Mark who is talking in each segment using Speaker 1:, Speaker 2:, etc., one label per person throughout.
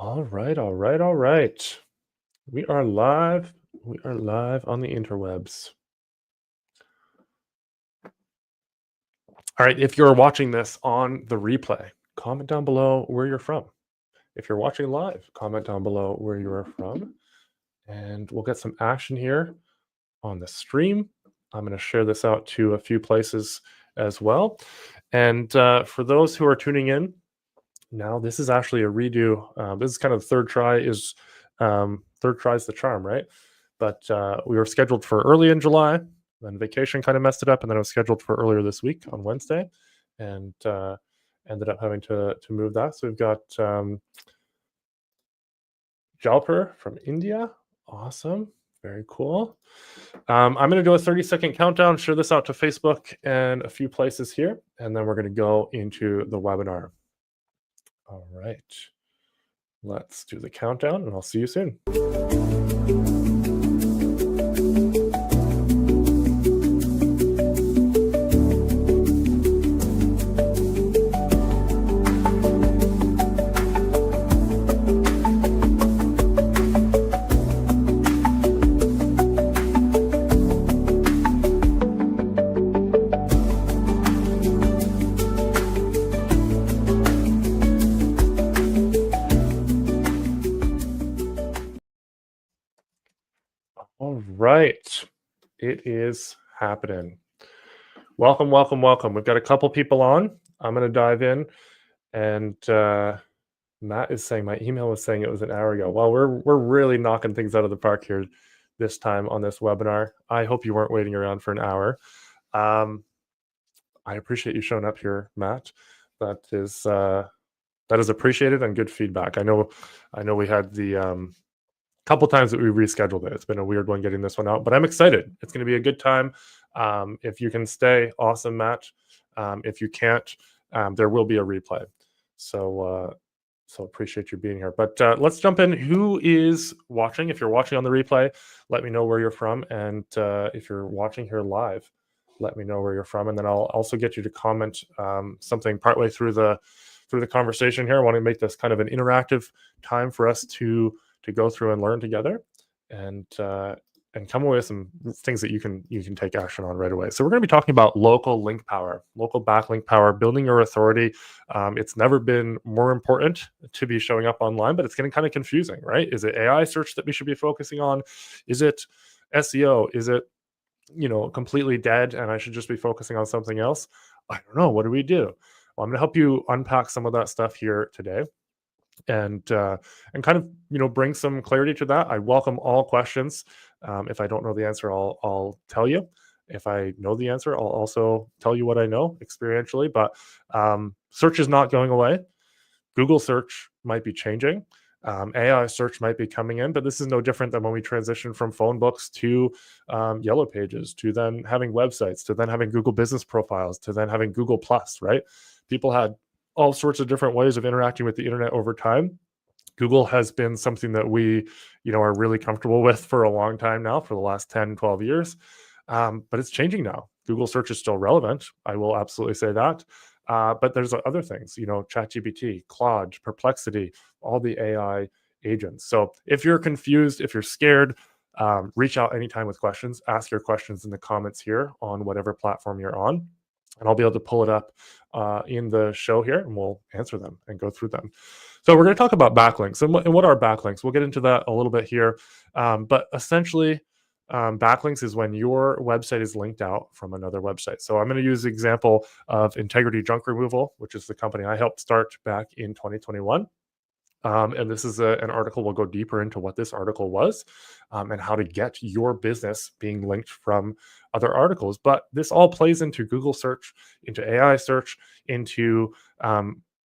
Speaker 1: All right, all right, all right. We are live. We are live on the interwebs. All right, if you're watching this on the replay, comment down below where you're from. If you're watching live, comment down below where you are from. And we'll get some action here on the stream. I'm going to share this out to a few places as well. And for those who are tuning in, now this is actually a redo. This is kind of third try is third try's the charm, right? But we were scheduled for early in July, then vacation kind of messed it up, and then it was scheduled for earlier this week on Wednesday, and ended up having to move that. So we've got Jalper from India. Awesome. Very cool. I'm going to do a 30-second countdown, share this out to Facebook and a few places here, and then we're going to go into the webinar. All right. Let's do the countdown, and I'll see you soon. All right, it is happening. Welcome, welcome, welcome. We've got a couple people on. I'm going to dive in, and Matt is saying my email was saying it was an hour ago. Well, we're really knocking things out of the park here this time on this webinar. I hope you weren't waiting around for an hour. I appreciate you showing up here, Matt. That is appreciated and good feedback. I know we had the couple times that we rescheduled it. It's been a weird one getting this one out, but I'm excited. It's going to be a good time. If you can stay, awesome, Matt. If you can't, there will be a replay. So appreciate you being here. But let's jump in. Who is watching? If you're watching on the replay, let me know where you're from. And if you're watching here live, let me know where you're from. And then I'll also get you to comment something partway through the conversation here. I want to make this kind of an interactive time for us to go through and learn together, and come away with some things that you can take action on right away. So we're going to be talking about local link power, local backlink power, building your authority. It's never been more important to be showing up online, but it's getting kind of confusing, right? Is it AI search that we should be focusing on? Is it SEO? Is it completely dead and I should just be focusing on something else? I don't know. What do we do? Well, I'm going to help you unpack some of that stuff here today, and kind of bring some clarity to that. I welcome all questions. If I don't know the answer, I'll tell you. If I know the answer, I'll also tell you what I know experientially. But search is not going away. Google search might be changing. AI search might be coming in, but this is no different than when we transitioned from phone books to Yellow Pages, to then having websites, to then having Google business profiles, to then having Google Plus, right? People had all sorts of different ways of interacting with the internet over time. Google has been something that we, are really comfortable with for a long time now, for the last 10, 12 years. But it's changing now. Google search is still relevant. I will absolutely say that. But there's other things, ChatGPT, Claude, Perplexity, all the AI agents. So if you're confused, if you're scared, reach out anytime with questions. Ask your questions in the comments here on whatever platform you're on, and I'll be able to pull it up in the show here, and we'll answer them and go through them. So we're going to talk about backlinks. And what are backlinks? We'll get into that a little bit here. But essentially, backlinks is when your website is linked out from another website. So I'm going to use the example of Integrity Junk Removal, which is the company I helped start back in 2021. And this is an article. We'll go deeper into what this article was and how to get your business being linked from other articles. But this all plays into Google search, into AI search, into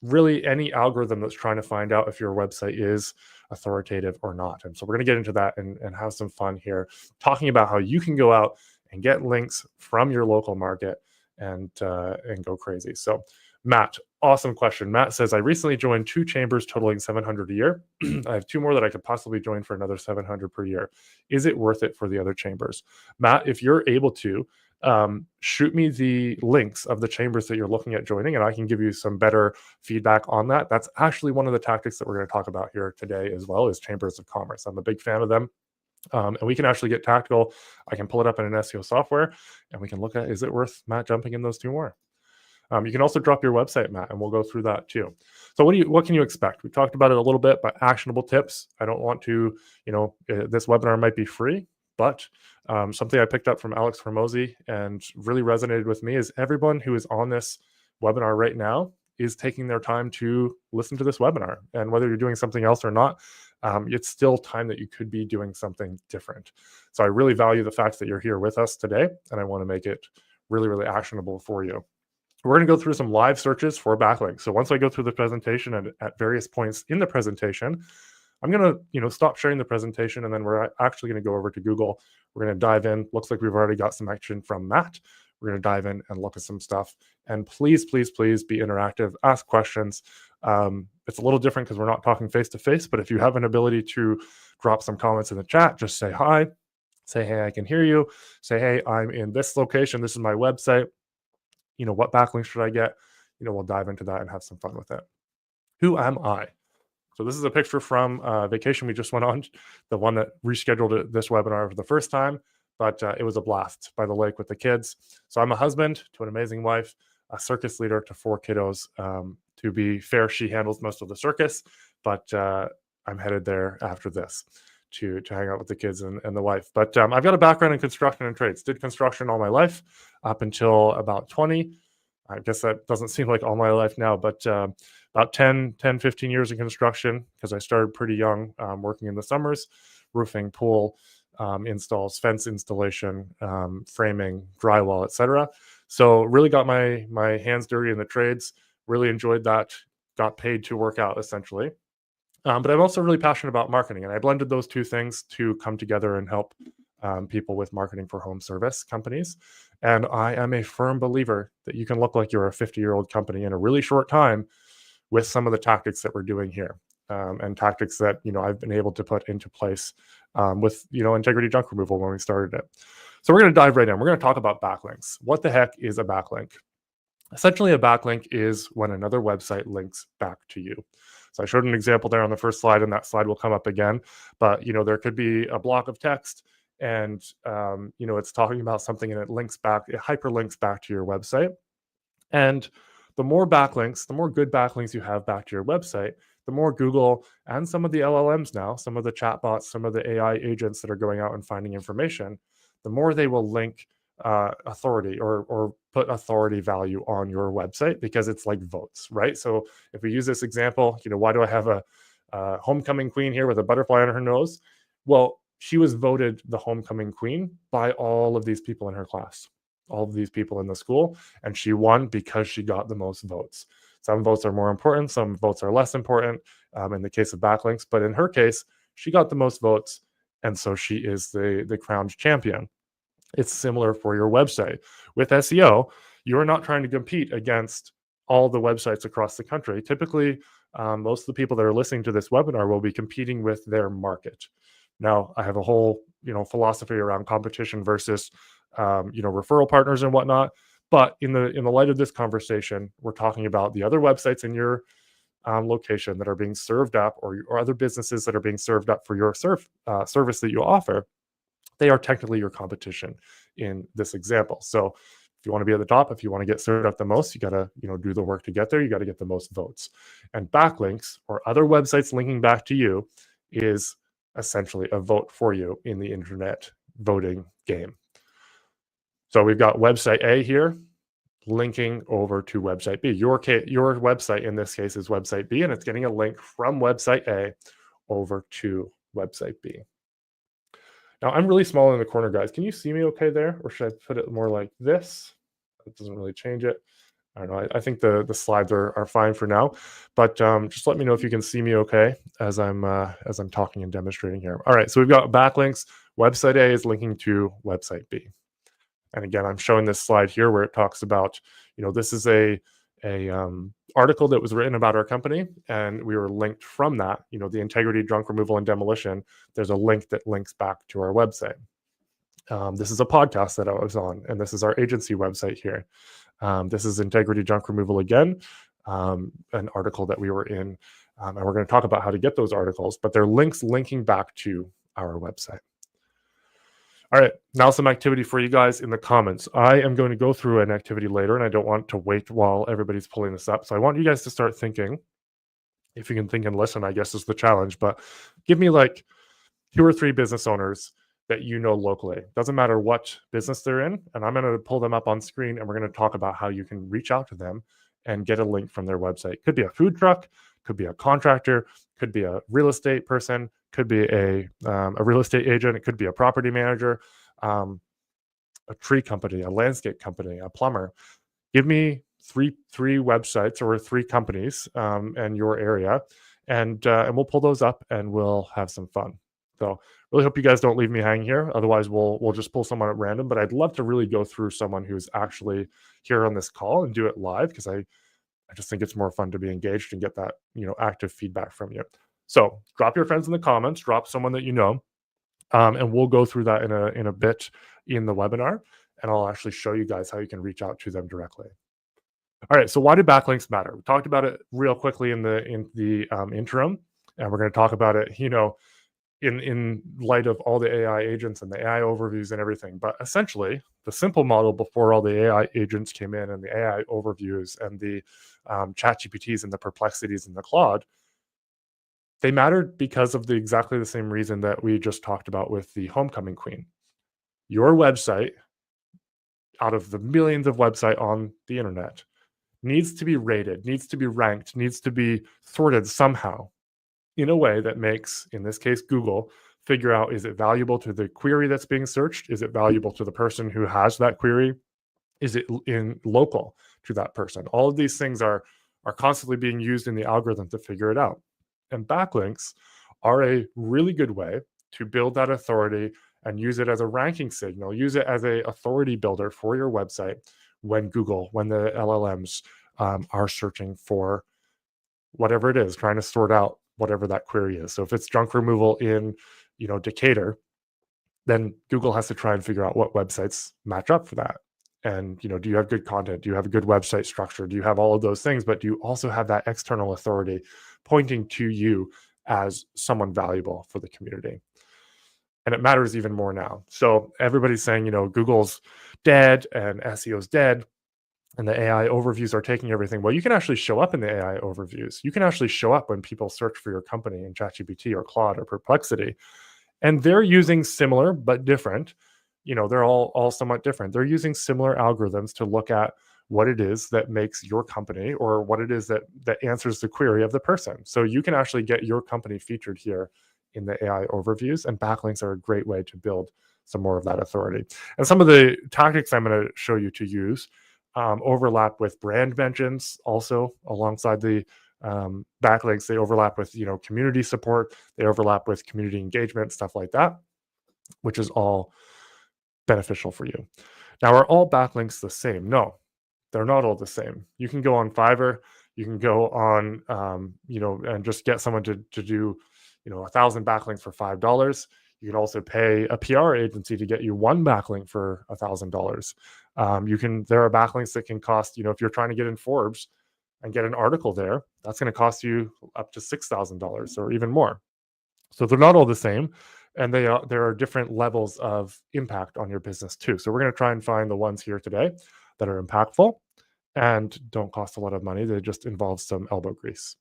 Speaker 1: really any algorithm that's trying to find out if your website is authoritative or not. And so we're going to get into that and have some fun here, talking about how you can go out and get links from your local market and go crazy. So Matt, awesome question. Matt says, I recently joined 2 chambers totaling 700 a year. I have 2 more that I could possibly join for another 700 per year. Is it worth it for the other chambers? Matt, if you're able to, shoot me the links of the chambers that you're looking at joining, and I can give you some better feedback on that. That's actually one of the tactics that we're going to talk about here today as well, is chambers of commerce. I'm a big fan of them. And we can actually get tactical. I can pull it up in an SEO software, and we can look at, is it worth Matt jumping in those 2 more? You can also drop your website, Matt, and we'll go through that too. So what can you expect? We talked about it a little bit, but actionable tips. I don't want to, this webinar might be free, but something I picked up from Alex Hormozy and really resonated with me is everyone who is on this webinar right now is taking their time to listen to this webinar. And whether you're doing something else or not, it's still time that you could be doing something different. So I really value the fact that you're here with us today, and I want to make it really, really actionable for you. We're going to go through some live searches for backlinks. So once I go through the presentation and at various points in the presentation, I'm going to stop sharing the presentation, and then we're actually going to go over to Google. We're going to dive in. Looks like we've already got some action from Matt. We're going to dive in and look at some stuff. And please, please, please be interactive. Ask questions. It's a little different because we're not talking face-to-face, but if you have an ability to drop some comments in the chat, just say hi. Say, hey, I can hear you. Say, hey, I'm in this location. This is my website. What backlinks should I get? We'll dive into that and have some fun with it. Who am I? So this is a picture from a vacation we just went on, the one that rescheduled this webinar for the first time, but it was a blast by the lake with the kids. So I'm a husband to an amazing wife, a circus leader to 4 kiddos. To be fair, she handles most of the circus, but I'm headed there after this to hang out with the kids and the wife. But I've got a background in construction and trades. Did construction all my life up until about 20. I guess that doesn't seem like all my life now, but about 10, 15 years in construction, because I started pretty young, working in the summers, roofing, pool installs, fence installation, framing, drywall, etc. So really got my hands dirty in the trades, really enjoyed that, got paid to work out essentially. But I'm also really passionate about marketing, and I blended those 2 things to come together and help people with marketing for home service companies. And I am a firm believer that you can look like you're a 50-year-old company in a really short time with some of the tactics that we're doing here, and tactics that I've been able to put into place with integrity junk removal when we started it. So we're going to dive right in. We're going to talk about backlinks. What the heck is a backlink? Essentially, a backlink is when another website links back to you. So I showed an example there on the first slide, and that slide will come up again. But there could be a block of text, and it's talking about something, and it hyperlinks back to your website. And the more backlinks, the more good backlinks you have back to your website, the more Google and some of the LLMs now, some of the chatbots, some of the AI agents that are going out and finding information, the more they will link authority or put authority value on your website, because it's like votes, right? So if we use this example, why do I have a homecoming queen here with a butterfly on her nose? Well, she was voted the homecoming queen by all of these people in her class, all of these people in the school, and she won because she got the most votes. Some votes are more important, some votes are less important in the case of backlinks, but in her case, she got the most votes, and so she is the crowned champion. It's similar for your website. With SEO, you're not trying to compete against all the websites across the country. Typically, most of the people that are listening to this webinar will be competing with their market. Now, I have a whole philosophy around competition versus referral partners and whatnot. But in the light of this conversation, we're talking about the other websites in your location that are being served up, or other businesses that are being served up for your service that you offer. They are technically your competition in this example. So if you want to be at the top, if you want to get served up the most, you got to do the work to get there. You got to get the most votes. And backlinks, or other websites linking back to you, is essentially a vote for you in the internet voting game. So we've got website A here linking over to website B. Your website in this case is website B, and it's getting a link from website A over to website B. Now, I'm really small in the corner, guys. Can you see me okay there? Or should I put it more like this? It doesn't really change it. I don't know. I think the slides are fine for now. But just let me know if you can see me okay as I'm talking and demonstrating here. All right, so we've got backlinks. Website A is linking to website B. And again, I'm showing this slide here where it talks about, this is a article that was written about our company, and we were linked from that, the integrity, junk removal, and demolition. There's a link that links back to our website. This is a podcast that I was on, and this is our agency website here. This is integrity junk removal again, an article that we were in, and we're going to talk about how to get those articles, but they're links linking back to our website. All right, now some activity for you guys in the comments. I am going to go through an activity later, and I don't want to wait while everybody's pulling this up. So I want you guys to start thinking. If you can think and listen, I guess is the challenge, but give me like 2 or 3 business owners that you know locally. Doesn't matter what business they're in, and I'm going to pull them up on screen, and we're going to talk about how you can reach out to them and get a link from their website. Could be a food truck, could be a contractor, could be a real estate person, could be a real estate agent, it could be a property manager, a tree company, a landscape company, a plumber. Give me three websites or 3 companies in your area, and we'll pull those up and we'll have some fun. So really hope you guys don't leave me hanging here. Otherwise, we'll just pull someone at random. But I'd love to really go through someone who's actually here on this call and do it live, because I just think it's more fun to be engaged and get that active feedback from you. So drop your friends in the comments, drop someone that you know, and we'll go through that in a bit in the webinar, and I'll actually show you guys how you can reach out to them directly. All right, so why do backlinks matter? We talked about it real quickly in the interim, and we're going to talk about it, in light of all the AI agents and the AI overviews and everything. But essentially, the simple model before all the AI agents came in and the AI overviews and the ChatGPTs and the Perplexities and the Claude, they mattered because of exactly the same reason that we just talked about with the Homecoming Queen. Your website, out of the millions of websites on the internet, needs to be rated, needs to be ranked, needs to be sorted somehow in a way that makes, in this case, Google, figure out, is it valuable to the query that's being searched? Is it valuable to the person who has that query? Is it local to that person? All of these things are constantly being used in the algorithm to figure it out. And backlinks are a really good way to build that authority and use it as a ranking signal, use it as a authority builder for your website when the LLMs are searching for whatever it is, trying to sort out whatever that query is. So if it's junk removal in, Decatur, then Google has to try and figure out what websites match up for that. And, do you have good content? Do you have a good website structure? Do you have all of those things? But do you also have that external authority pointing to you as someone valuable for the community? And it matters even more now. So everybody's saying, Google's dead and SEO's dead, and the AI overviews are taking everything. Well, you can actually show up in the AI overviews. You can actually show up when people search for your company in ChatGPT or Claude or Perplexity, and they're using similar but different. They're all somewhat different. They're using similar algorithms to look at what it is that makes your company, or what it is that answers the query of the person. So you can actually get your company featured here in the AI overviews, and backlinks are a great way to build some more of that authority. And some of the tactics I'm going to show you to use overlap with brand mentions, also alongside the backlinks. They overlap with community support, they overlap with community engagement, stuff like that, which is all beneficial for you. Now, are all backlinks the same? No, they're not all the same. You can go on Fiverr, you can go on and just get someone to do 1,000 backlinks for $5. You can also pay a PR agency to get you 1 backlink for $1,000. There are backlinks that can cost, if you're trying to get in Forbes and get an article there, that's going to cost you up to $6,000 or even more. So they're not all the same, and there are different levels of impact on your business too. So we're going to try and find the ones here today that are impactful and don't cost a lot of money. They just involve some elbow grease.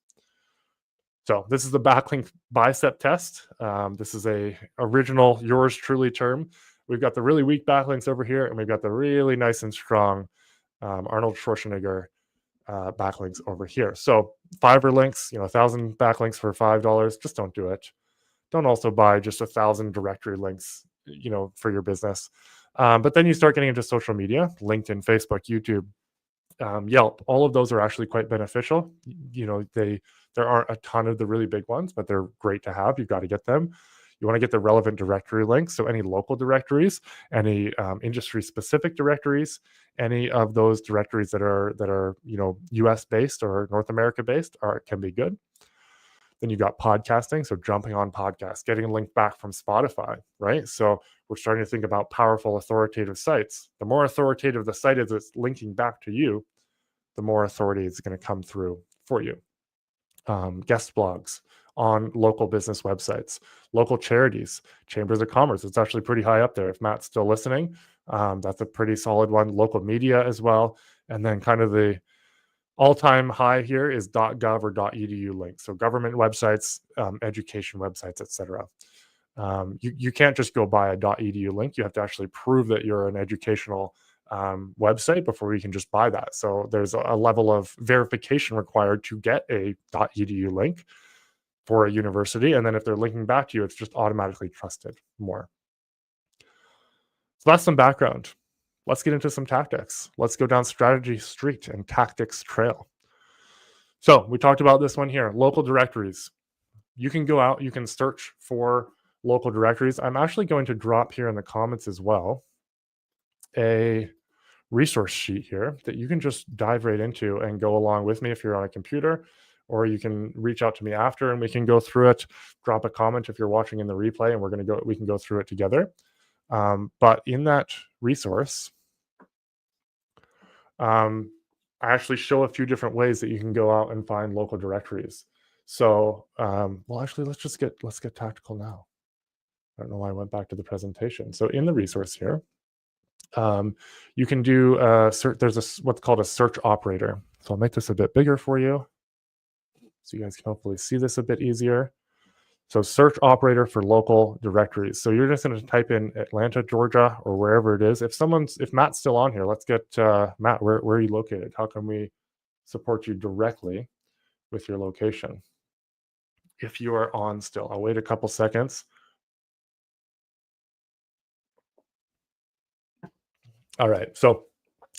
Speaker 1: So this is the backlink bicep test. This is a original yours truly term. We've got the really weak backlinks over here, and we've got the really nice and strong Arnold Schwarzenegger backlinks over here. So Fiverr links, 1,000 backlinks for $5. Just don't do it. Don't also buy just 1,000 directory links, for your business. But then you start getting into social media, LinkedIn, Facebook, YouTube, Yelp. All of those are actually quite beneficial. There aren't a ton of the really big ones, but they're great to have. You've got to get them. You want to get the relevant directory links. So any local directories, any industry specific directories, any of those directories that are US based or North America based can be good. Then you got podcasting, so jumping on podcasts, getting a link back from Spotify, right? So we're starting to think about powerful authoritative sites. The more authoritative the site is that's linking back to you, the more authority is going to come through for you. Guest blogs on local business websites, local charities, chambers of commerce. It's actually pretty high up there. If Matt's still listening, that's a pretty solid one. Local media as well. And then kind of the all-time high here is .gov or .edu links. So government websites, education websites, etc. You can't just go buy a .edu link. You have to actually prove that you're an educational website before you can just buy that. So there's a level of verification required to get a .edu link for a university. And then if they're linking back to you, it's just automatically trusted more. So that's some background. Let's get into some tactics. Let's go down strategy street and tactics trail. So we talked about this one here, local directories. You can go out, you can search for local directories. I'm actually going to drop here in the comments as well a resource sheet here that you can just dive right into and go along with me if you're on a computer, or you can reach out to me after and we can go through it. Drop a comment if you're watching in the replay, and we can go through it together. But in that resource, I actually show a few different ways that you can go out and find local directories. So, well, actually, let's get tactical now. I don't know why I went back to the presentation. So in the resource here, you can do there's what's called a search operator. So I'll make this a bit bigger for you, so you guys can hopefully see this a bit easier. So search operator for local directories. So you're just going to type in Atlanta, Georgia, or wherever it is. If Matt's still on here, let's get Matt. Where are you located? How can we support you directly with your location? If you are on still, I'll wait a couple seconds. All right. So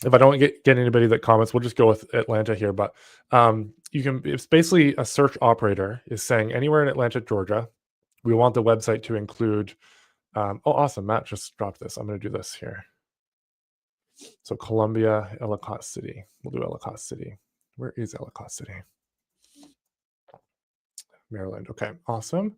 Speaker 1: if I don't get anybody that comments, we'll just go with Atlanta here. But it's basically a search operator is saying anywhere in Atlanta, Georgia, we want the website to include. Oh, awesome. Matt just dropped this. I'm going to do this here. So Columbia, Ellicott City. We'll do Ellicott City. Where is Ellicott City? Maryland. Okay, awesome.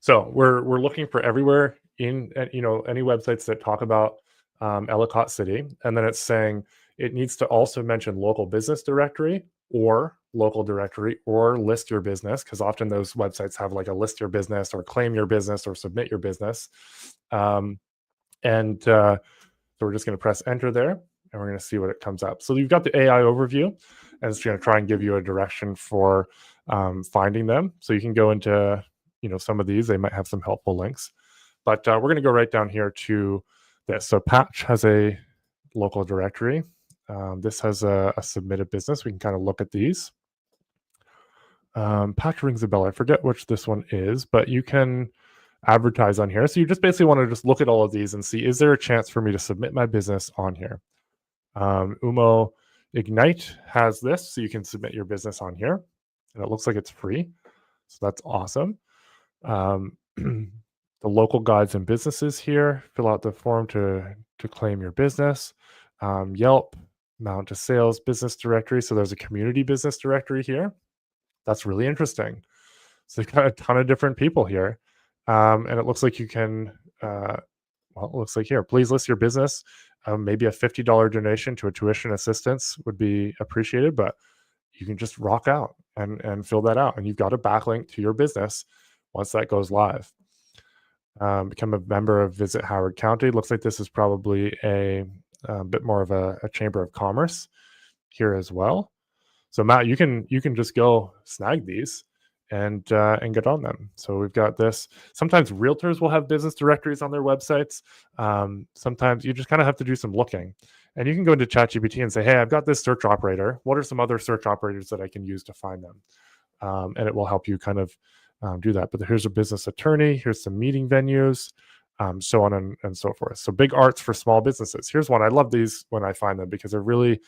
Speaker 1: So we're looking for everywhere in any websites that talk about Ellicott City, and then it's saying it needs to also mention local business directory or local directory or list your business, because often those websites have like a list your business or claim your business or submit your business. So we're just going to press enter there, and we're going to see what it comes up. So you've got the AI overview, and it's going to try and give you a direction for finding them. So you can go into some of these. They might have some helpful links, but we're going to go right down here to this. So Patch has a local directory. This has a submitted business. We can kind of look at these. Patch rings a bell. I forget which this one is, but you can advertise on here. So you just basically want to just look at all of these and see, is there a chance for me to submit my business on here? Umo Ignite has this, so you can submit your business on here, and it looks like it's free. So that's awesome. The local guides and businesses here, fill out the form to claim your business. Yelp, mount to sales business directory. So there's a community business directory here. That's really interesting. So you've got a ton of different people here. And it looks like you can, it looks like here, please list your business. Maybe a $50 donation to a tuition assistance would be appreciated, but you can just rock out and fill that out. And you've got a backlink to your business once that goes live. Become a member of Visit Howard County. Looks like this is probably a bit more of a chamber of commerce here as well. So Matt, you can just go snag these and get on them. So we've got this. Sometimes realtors will have business directories on their websites. Sometimes you just kind of have to do some looking, and you can go into ChatGPT and say, hey, I've got this search operator. What are some other search operators that I can use to find them? And it will help you kind of do that. But here's a business attorney. Here's some meeting venues, so on and so forth. So big arts for small businesses. Here's one. I love these when I find them because they're really,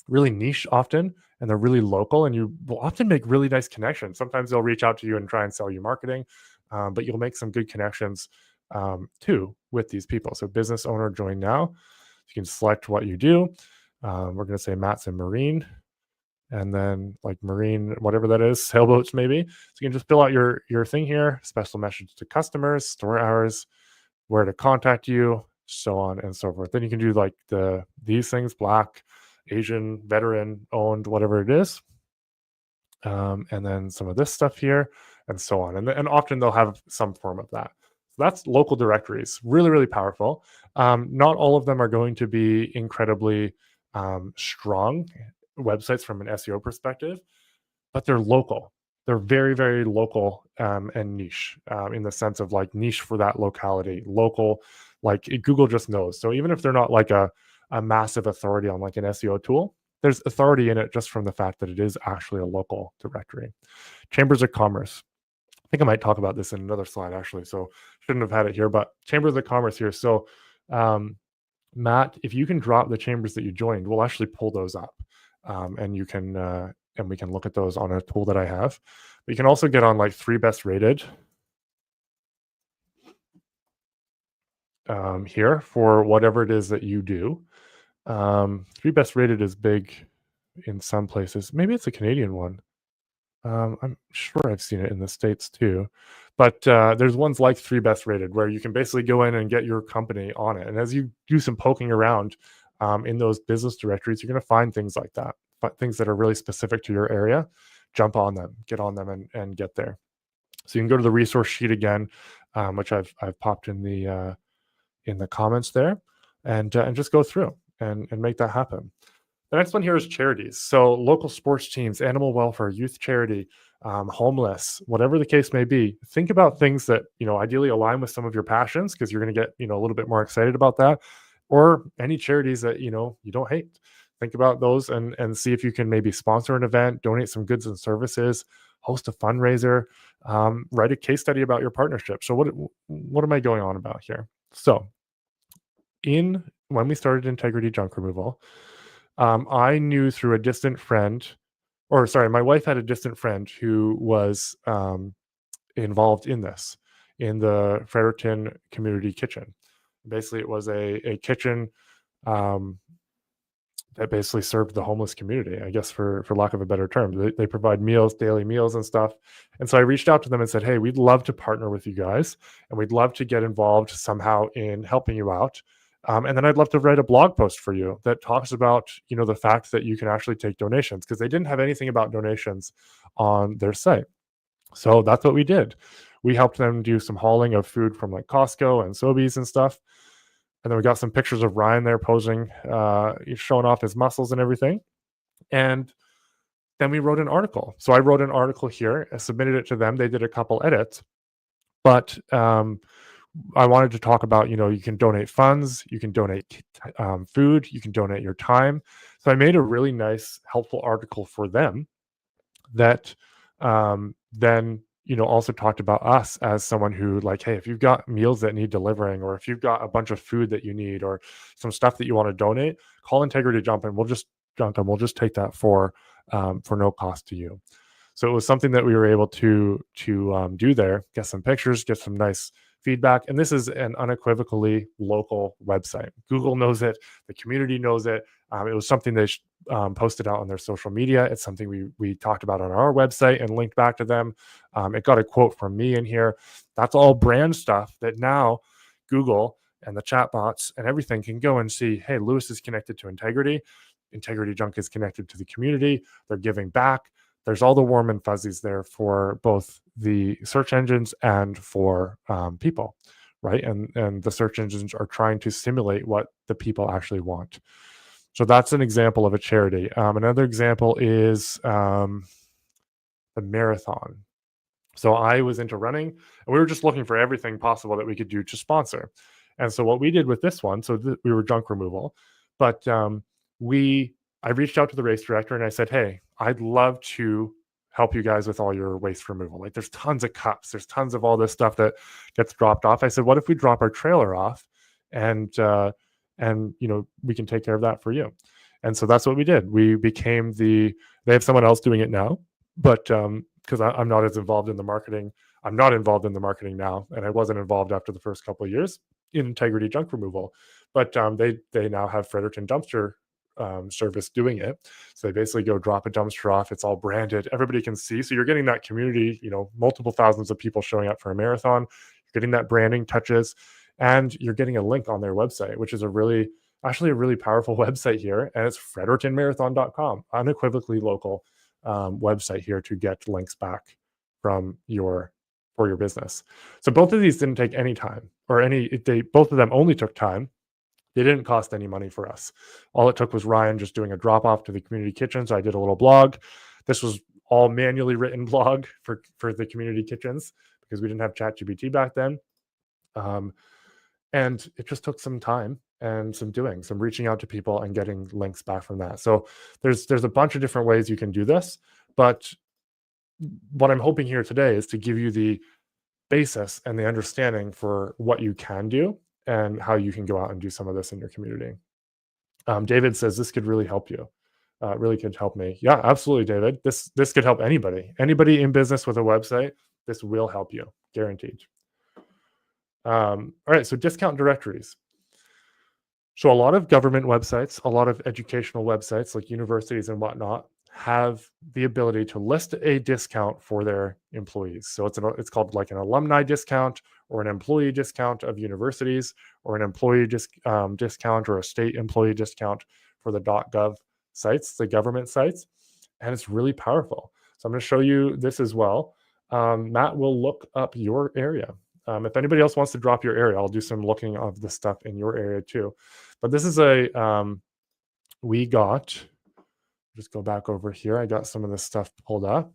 Speaker 1: really niche often, and they're really local, and you will often make really nice connections. Sometimes they'll reach out to you and try and sell you marketing, but you'll make some good connections too with these people. So business owner, join now. You can select what you do. We're going to say Matt's in marine, and then like marine, whatever that is, sailboats maybe. So you can just fill out your thing here, special message to customers, store hours, where to contact you, so on and so forth. Then you can do like these things, black, Asian, veteran, owned, whatever it is. And then some of this stuff here, and so on. And often they'll have some form of that. So that's local directories, really, really powerful. Not all of them are going to be incredibly strong websites from an SEO perspective, but they're local. They're very, very local and niche in the sense of like niche for that locality, local, like Google just knows. So even if they're not like a massive authority on like an SEO tool, there's authority in it just from the fact that it is actually a local directory. Chambers of commerce. I think I might talk about this in another slide actually, so shouldn't have had it here, but chambers of commerce here. So Matt, if you can drop the chambers that you joined, we'll actually pull those up, and you can and we can look at those on a tool that I have. But you can also get on like 3 best rated here for whatever it is that you do. 3 best rated is big in some places. Maybe it's a Canadian one. I'm sure I've seen it in the States too. But there's ones like 3 best rated where you can basically go in and get your company on it. And as you do some poking around in those business directories, you're going to find things like that, things that are really specific to your area. Jump on them, get on them, and get there. So you can go to the resource sheet again, which I've popped in the comments there, and just go through and make that happen. The next one here is charities. So local sports teams, animal welfare, youth charity, homeless, whatever the case may be. Think about things that ideally align with some of your passions, because you're going to get a little bit more excited about that, or any charities that you don't hate. Think about those and see if you can maybe sponsor an event, donate some goods and services, host a fundraiser, write a case study about your partnership. So what am I going on about here? So when we started Integrity Junk Removal, I knew through a distant friend, or sorry, my wife had a distant friend who was involved in this, in the Fredericton Community Kitchen. Basically, it was a kitchen that basically served the homeless community, I guess, for lack of a better term. They provide meals, daily meals and stuff. And so I reached out to them and said, hey, we'd love to partner with you guys, and we'd love to get involved somehow in helping you out. And then I'd love to write a blog post for you that talks about, the fact that you can actually take donations, because they didn't have anything about donations on their site. So that's what we did. We helped them do some hauling of food from like Costco and Sobeys and stuff. And then we got some pictures of Ryan there posing, showing off his muscles and everything. And then we wrote an article. So I wrote an article here, I submitted it to them. They did a couple edits, but I wanted to talk about, you can donate funds, you can donate food, you can donate your time. So I made a really nice, helpful article for them that then, also talked about us as someone who, like, hey, if you've got meals that need delivering, or if you've got a bunch of food that you need, or some stuff that you want to donate, call Integrity Jump and we'll just take that for no cost to you. So it was something that we were able to do there, get some pictures, get some nice feedback. And this is an unequivocally local website. Google knows it. The community knows it. It was something they posted out on their social media. It's something we talked about on our website and linked back to them. It got a quote from me in here. That's all brand stuff that now Google and the chatbots and everything can go and see, hey, Lewis is connected to Integrity. Integrity Junk is connected to the community. They're giving back. There's all the warm and fuzzies there for both the search engines and for people, right? And the search engines are trying to simulate what the people actually want. So that's an example of a charity. Another example is the marathon. So I was into running, and we were just looking for everything possible that we could do to sponsor. And so what we did with this one, we were junk removal, but I reached out to the race director and I said, hey, I'd love to help you guys with all your waste removal. Like, there's tons of cups, there's tons of all this stuff that gets dropped off. I said, what if we drop our trailer off and we can take care of that for you? And so that's what we did. We became they have someone else doing it now, but because I'm not as involved in the marketing, I'm not involved in the marketing now, and I wasn't involved after the first couple of years in Integrity Junk Removal. But they now have Fredericton Dumpster service doing it. So they basically go drop a dumpster off. It's all branded. Everybody can see. So you're getting that community, multiple thousands of people showing up for a marathon. You're getting that branding touches, and you're getting a link on their website, which is actually a really powerful website here. And it's frederictonmarathon.com, unequivocally local website here to get links back for your business. So both of these didn't take any time both of them only took time. They didn't cost any money for us. All it took was Ryan just doing a drop off to the community kitchen. So I did a little blog. This was all manually written blog for the community kitchens because we didn't have ChatGPT back then. And it just took some time and some reaching out to people and getting links back from that. So there's a bunch of different ways you can do this, but what I'm hoping here today is to give you the basis and the understanding for what you can do and how you can go out and do some of this in your community. David says this could really help you. Really could help me. Yeah, absolutely, David. This could help anybody in business with a website. This will help you, guaranteed. All right, so discount directories. So a lot of government websites, a lot of educational websites like universities and whatnot have the ability to list a discount for their employees. So it's called like an alumni discount or an employee discount of universities, or an employee discount or a state employee discount for the .gov sites, the government sites, and it's really powerful. So I'm going to show you this as well. Matt will look up your area. If anybody else wants to drop your area, I'll do some looking of the stuff in your area too. But this is just go back over here. I got some of this stuff pulled up.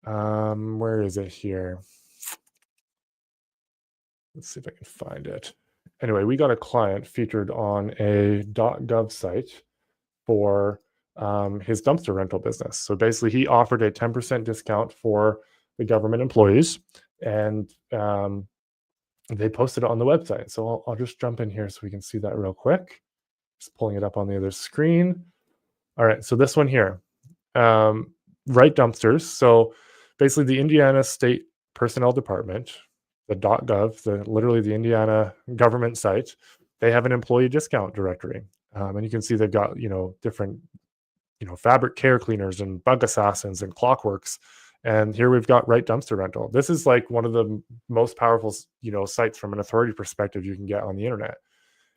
Speaker 1: Where is it here? Let's see if I can find it. Anyway, we got a client featured on a .gov site for his dumpster rental business. So basically he offered a 10% discount for the government employees, and they posted it on the website. So I'll just jump in here so we can see that real quick. Just pulling it up on the other screen. All right, so this one here, Right Dumpsters. So basically the Indiana State Personnel Department, the .gov, literally the Indiana government site, they have an employee discount directory. And you can see they've got, different, fabric care cleaners and bug assassins and clockworks. And here we've got Right Dumpster Rental. This is like one of the most powerful, sites from an authority perspective you can get on the internet.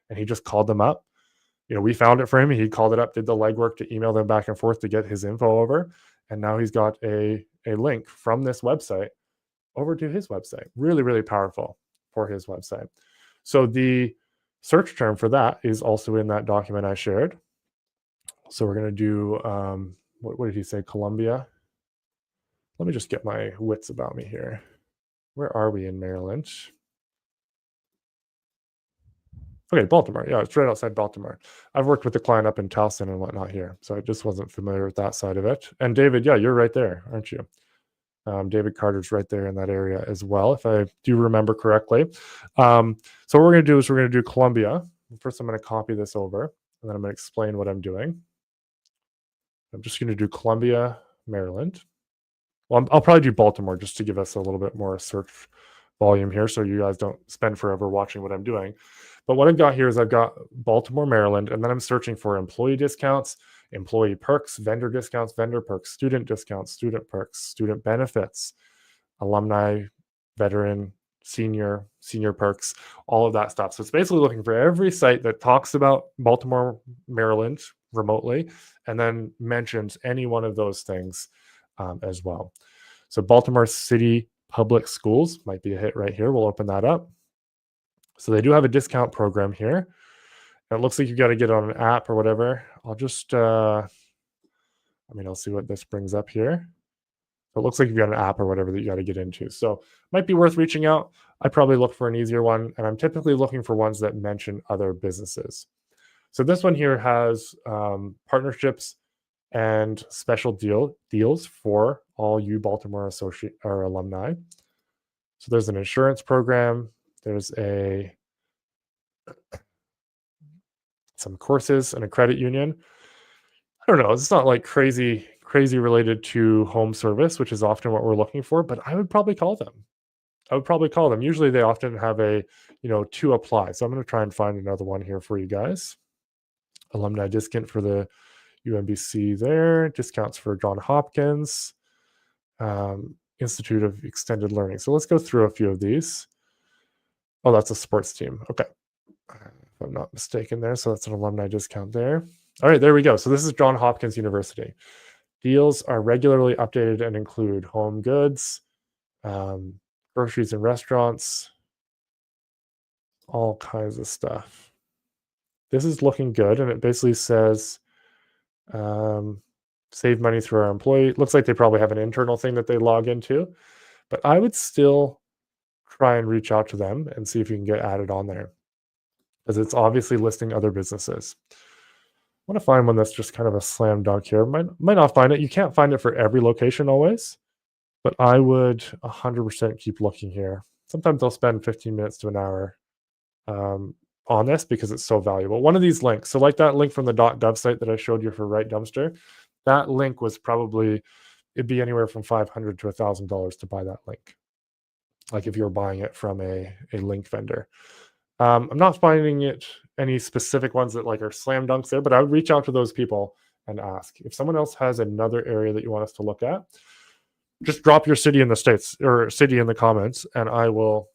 Speaker 1: And he just called them up. We found it for him. He called it up, did the legwork to email them back and forth to get his info over. And now he's got a link from this website over to his website. Really, really powerful for his website. So the search term for that is also in that document I shared. So we're going to do, what did he say? Columbia. Let me just get my wits about me here. Where are we in Maryland? Okay, Baltimore. Yeah, it's right outside Baltimore. I've worked with the client up in Towson and whatnot here, so I just wasn't familiar with that side of it. And David, yeah, you're right there, aren't you? David Carter's right there in that area as well, if I do remember correctly. So what we're going to do is we're going to do Columbia. First, I'm going to copy this over, and then I'm going to explain what I'm doing. I'm just going to do Columbia, Maryland. Well, I'll probably do Baltimore just to give us a little bit more search volume here so you guys don't spend forever watching what I'm doing. But what I've got here is I've got Baltimore, Maryland, and then I'm searching for employee discounts, employee perks, vendor discounts, vendor perks, student discounts, student perks, student benefits, alumni, veteran, senior perks, all of that stuff. So it's basically looking for every site that talks about Baltimore, Maryland remotely, and then mentions any one of those things as well. So Baltimore City Public Schools might be a hit right here. We'll open that up. So they do have a discount program here. And it looks like you've got to get on an app or whatever. I'll just, I'll see what this brings up here. So it looks like you've got an app or whatever that you got to get into. So might be worth reaching out. I probably look for an easier one, and I'm typically looking for ones that mention other businesses. So this one here has partnerships and special deals for all you Baltimore associate or alumni. So there's an insurance program. There's some courses and a credit union. I don't know. It's not like crazy related to home service, which is often what we're looking for, but I would probably call them. Usually they often have a, to apply. So I'm going to try and find another one here for you guys. Alumni discount for the UMBC there, discounts for John Hopkins, Institute of Extended Learning. So let's go through a few of these. Oh, that's a sports team. Okay. If I'm not mistaken there. So that's an alumni discount there. All right, there we go. So this is John Hopkins University. Deals are regularly updated and include home goods, groceries and restaurants, all kinds of stuff. This is looking good. And it basically says, save money through our employee. Looks like they probably have an internal thing that they log into, but I would still try and reach out to them and see if you can get added on there, because it's obviously listing other businesses. I want to find one that's just kind of a slam dunk here. Might not find it. You can't find it for every location always, but I would 100% keep looking here. Sometimes I'll spend 15 minutes to an hour on this because it's so valuable. One of these links, so like that link from the .gov site that I showed you for Right Dumpster, that link was probably, it'd be anywhere from $500 to $1,000 to buy that link. Like if you're buying it from a link vendor. I'm not finding it any specific ones that like are slam dunks there, but I would reach out to those people and ask. If someone else has another area that you want us to look at, just drop your city in the States or city in the comments, and I will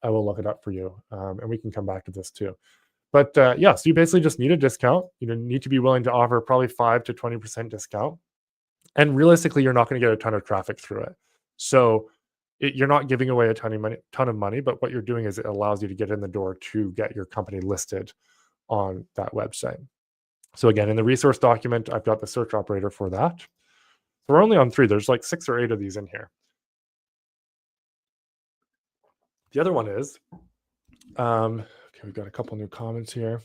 Speaker 1: look it up for you. And we can come back to this too. But yeah, so you basically just need a discount. You need to be willing to offer probably 5 to 20% discount. And realistically, you're not going to get a ton of traffic through it. So you're not giving away a ton of money, but what you're doing is it allows you to get in the door to get your company listed on that website. So again, in the resource document, I've got the search operator for that. So we're only on 3. There's like 6 or 8 of these in here. The other one is, okay, we've got a couple new comments here.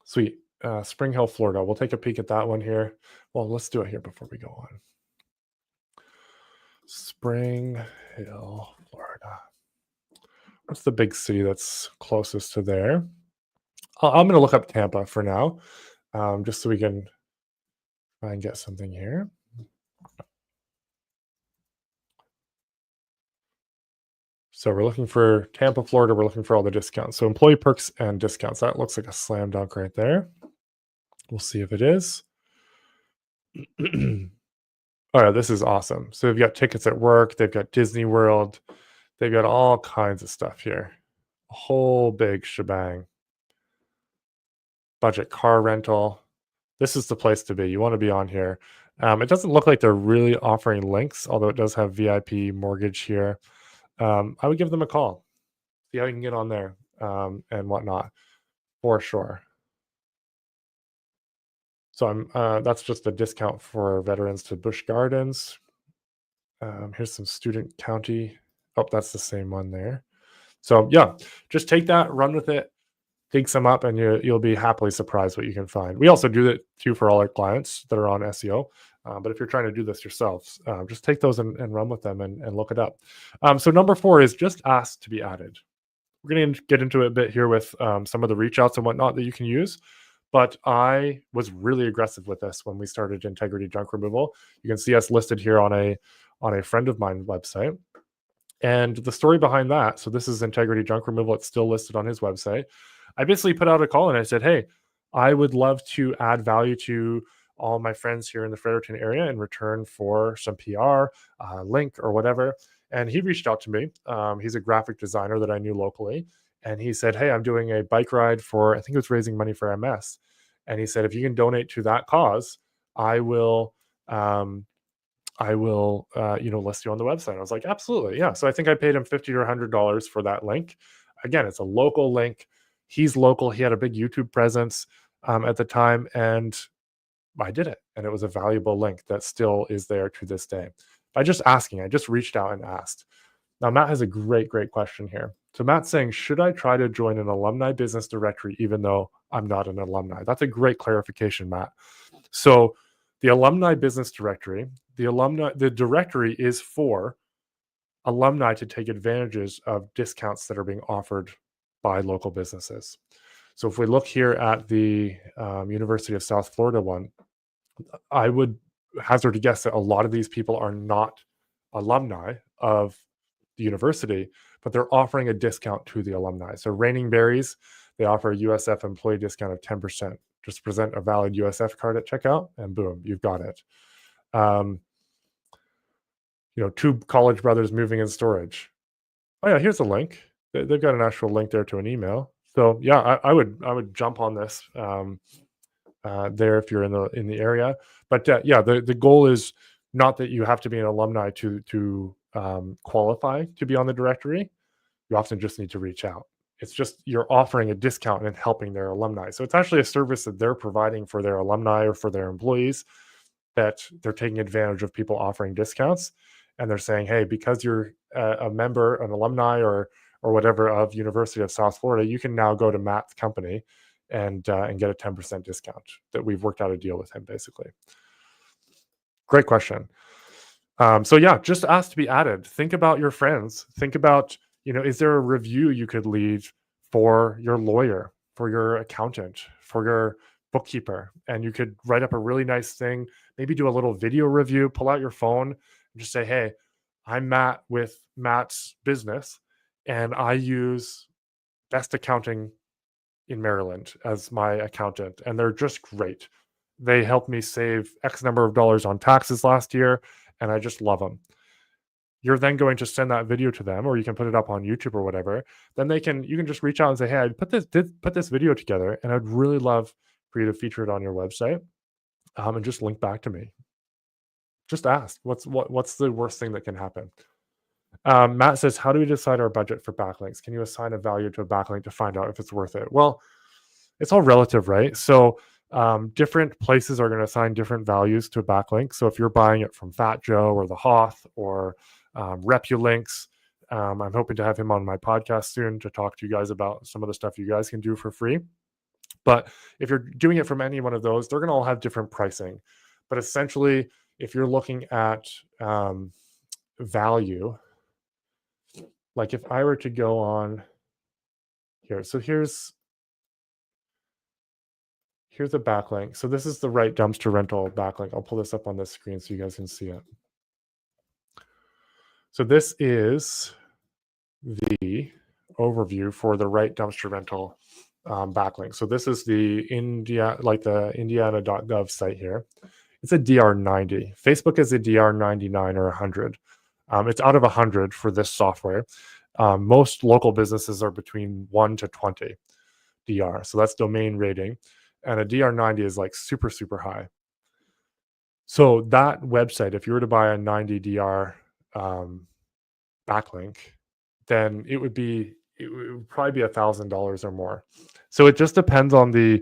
Speaker 1: Sweet. Spring Hill, Florida. We'll take a peek at that one here. Well, let's do it here before we go on. Spring Hill, Florida. What's the big city that's closest to there? I'm going to look up Tampa for now, just so we can try and get something here. So we're looking for Tampa, Florida. We're looking for all the discounts. So employee perks and discounts. That looks like a slam dunk right there. We'll see if it is. All right, this is awesome. So they've got tickets at work. They've got Disney World. They've got all kinds of stuff here. A whole big shebang. Budget car rental. This is the place to be. You want to be on here. It doesn't look like they're really offering links, although it does have VIP mortgage here. I would give them a call. See how you can get on there and whatnot, for sure. So that's just a discount for veterans to Busch Gardens. Here's some student county. Oh, that's the same one there. So yeah, just take that, run with it, dig some up, and you'll be happily surprised what you can find. We also do that too for all our clients that are on SEO. But if you're trying to do this yourselves, just take those and run with them and look it up. So number 4 is just ask to be added. We're going to get into it a bit here with some of the reach outs and whatnot that you can use. But I was really aggressive with this when we started Integrity Junk Removal. You can see us listed here on a friend of mine website. And the story behind that, so this is Integrity Junk Removal. It's still listed on his website. I basically put out a call and I said, hey, I would love to add value to all my friends here in the Fredericton area in return for some PR, link or whatever. And he reached out to me. He's a graphic designer that I knew locally. And he said, hey, I'm doing a bike ride for, I think it was raising money for MS. And he said, if you can donate to that cause, I will list you on the website. I was like, absolutely. Yeah. So I think I paid him $50 or $100 for that link. Again, it's a local link. He's local. He had a big YouTube presence at the time, and I did it. And it was a valuable link that still is there to this day. By just asking, I just reached out and asked. Now, Matt has a great question here. So Matt's saying, should I try to join an alumni business directory even though I'm not an alumni? That's a great clarification, Matt. So the alumni business directory, the directory is for alumni to take advantages of discounts that are being offered by local businesses. So if we look here at the University of South Florida one, I would hazard a guess that a lot of these people are not alumni of the university, but they're offering a discount to the alumni. So Raining Berries, they offer a USF employee discount of 10%. Just present a valid USF card at checkout, and boom, you've got it. You know, two college brothers moving in storage. Oh yeah, here's a link. They've got an actual link there to an email. So yeah, I would jump on this there if you're in the area. But yeah, the goal is not that you have to be an alumni to qualify to be on the directory. You often just need to reach out. It's just you're offering a discount and helping their alumni. So it's actually a service that they're providing for their alumni or for their employees, that they're taking advantage of people offering discounts. And they're saying, hey, because you're a member, an alumni, or whatever of University of South Florida, you can now go to Matt's company and get a 10% discount. That we've worked out a deal with him, basically. Great question. So yeah, just ask to be added. Think about your friends. Think about, you know, is there a review you could leave for your lawyer, for your accountant, for your bookkeeper? And you could write up a really nice thing, maybe do a little video review, pull out your phone and just say, hey, I'm Matt with Matt's business, and I use Best Accounting in Maryland as my accountant, and they're just great. They helped me save X number of dollars on taxes last year, and I just love them. You're then going to send that video to them, or you can put it up on YouTube or whatever. Then you can just reach out and say, hey, I put this video together, and I'd really love for you to feature it on your website, and just link back to me. Just ask. What's the worst thing that can happen? Matt says, how do we decide our budget for backlinks? Can you assign a value to a backlink to find out if it's worth it? Well, it's all relative, right? So different places are going to assign different values to a backlink. So if you're buying it from Fat Joe or the Hoth or Repulinks, I'm hoping to have him on my podcast soon to talk to you guys about some of the stuff you guys can do for free. But if you're doing it from any one of those, they're going to all have different pricing. But essentially, if you're looking at value, like if I were to go on here, so here's a backlink. So this is the right dumpster rental backlink. I'll pull this up on the screen so you guys can see it. So this is the overview for the right dumpster rental backlink. So this is the indiana.gov site here. It's a DR90. Facebook is a DR99 or 100. It's out of 100 for this software. Most local businesses are between 1 to 20 DR. So that's domain rating. And a DR90 is like super, super high. So that website, if you were to buy a 90 DR backlink, then it would probably be $1,000 or more. So it just depends on the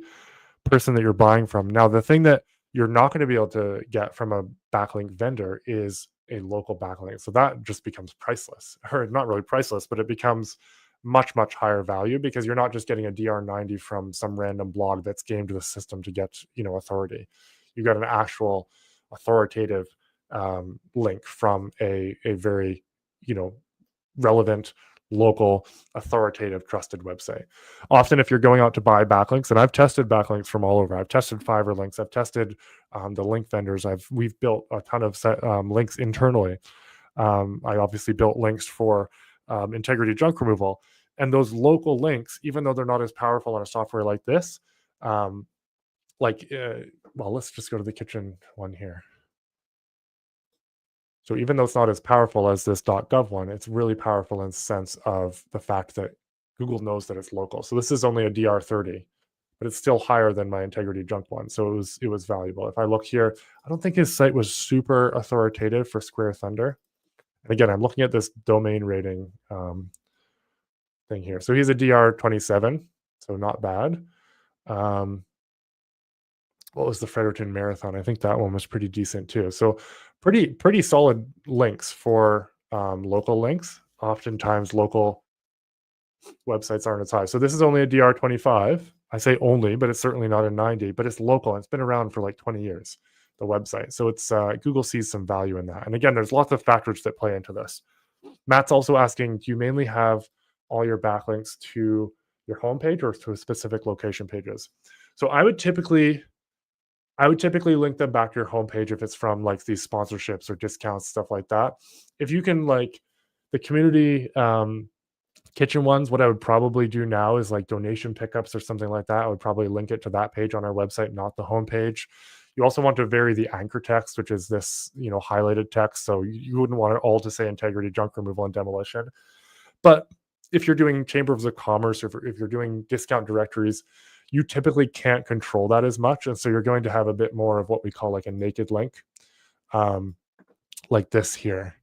Speaker 1: person that you're buying from. Now, the thing that you're not going to be able to get from a backlink vendor is a local backlink. So that just becomes priceless, or not really priceless, but it becomes much, much higher value, because you're not just getting a DR90 from some random blog that's gamed to the system to get, authority. You got an actual authoritative link from a very, relevant, local, authoritative, trusted website. Often, if you're going out to buy backlinks, and I've tested backlinks from all over. I've tested Fiverr links. I've tested the link vendors. We've built a ton of links internally. I obviously built links for integrity junk removal, and those local links, even though they're not as powerful on a software like this, well, let's just go to the kitchen one here. So even though it's not as powerful as this .gov one, it's really powerful in the sense of the fact that Google knows that it's local. So this is only a DR30, but it's still higher than my integrity junk one. So it was valuable. If I look here, I don't think his site was super authoritative for Square Thunder. And again, I'm looking at this domain rating thing here. So he's a DR27, so not bad. What was the Fredericton Marathon? I think that one was pretty decent too. So pretty solid links for local links. Oftentimes local websites aren't as high. So this is only a DR25. I say only, but it's certainly not a 90, but it's local. It's been around for like 20 years, the website. So it's Google sees some value in that. And again, there's lots of factors that play into this. Matt's also asking, do you mainly have all your backlinks to your homepage or to specific location pages? So I would typically link them back to your homepage if it's from like these sponsorships or discounts, stuff like that. If you can, like, the community Kitchen ones, what I would probably do now is like donation pickups or something like that. I would probably link it to that page on our website, not the homepage. You also want to vary the anchor text, which is this, highlighted text. So you wouldn't want it all to say integrity, junk removal, and demolition. But if you're doing chambers of commerce, or if you're doing discount directories, you typically can't control that as much. And so you're going to have a bit more of what we call like a naked link, um, like this here.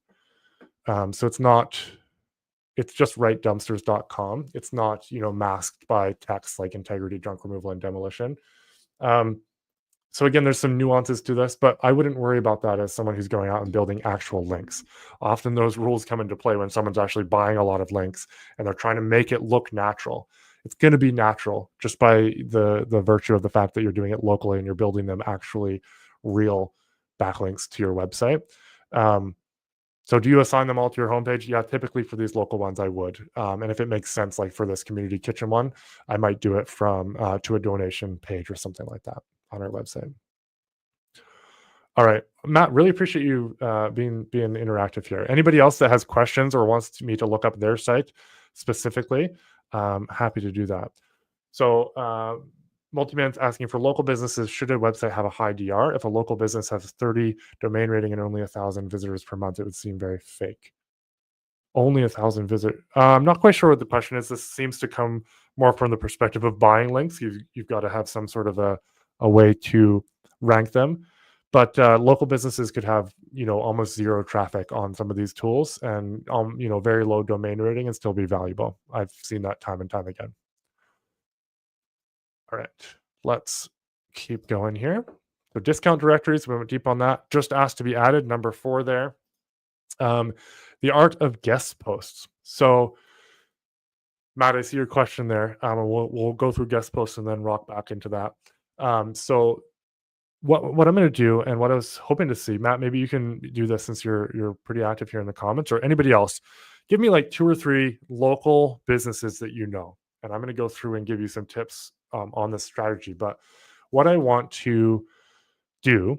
Speaker 1: So it's just rightdumpsters.com. It's not, masked by text like integrity, junk removal, and demolition. So again, there's some nuances to this, but I wouldn't worry about that as someone who's going out and building actual links. Often those rules come into play when someone's actually buying a lot of links and they're trying to make it look natural. It's going to be natural just by the virtue of the fact that you're doing it locally and you're building them actually real backlinks to your website. So do you assign them all to your homepage? Yeah, typically for these local ones, I would. And if it makes sense, like for this community kitchen one, I might do it from to a donation page or something like that on our website. All right, Matt, really appreciate you being interactive here. Anybody else that has questions or wants me to look up their site specifically, happy to do that. So Multiman's asking, for local businesses, should a website have a high DR? If a local business has 30 domain rating and only 1,000 visitors per month, it would seem very fake. Only 1,000 visitors. I'm not quite sure what the question is. This seems to come more from the perspective of buying links. You've got to have some sort of a way to rank them. But local businesses could have, almost zero traffic on some of these tools and, very low domain rating and still be valuable. I've seen that time and time again. All right, let's keep going here. So discount directories, we went deep on that. Just asked to be added, number 4 there. The art of guest posts. So Matt, I see your question there. We'll go through guest posts and then rock back into that. So what I'm going to do, and what I was hoping to see, Matt, maybe you can do this since you're pretty active here in the comments, or anybody else. Give me like 2 or 3 local businesses that you know, and I'm going to go through and give you some tips on this strategy. But what I want to do,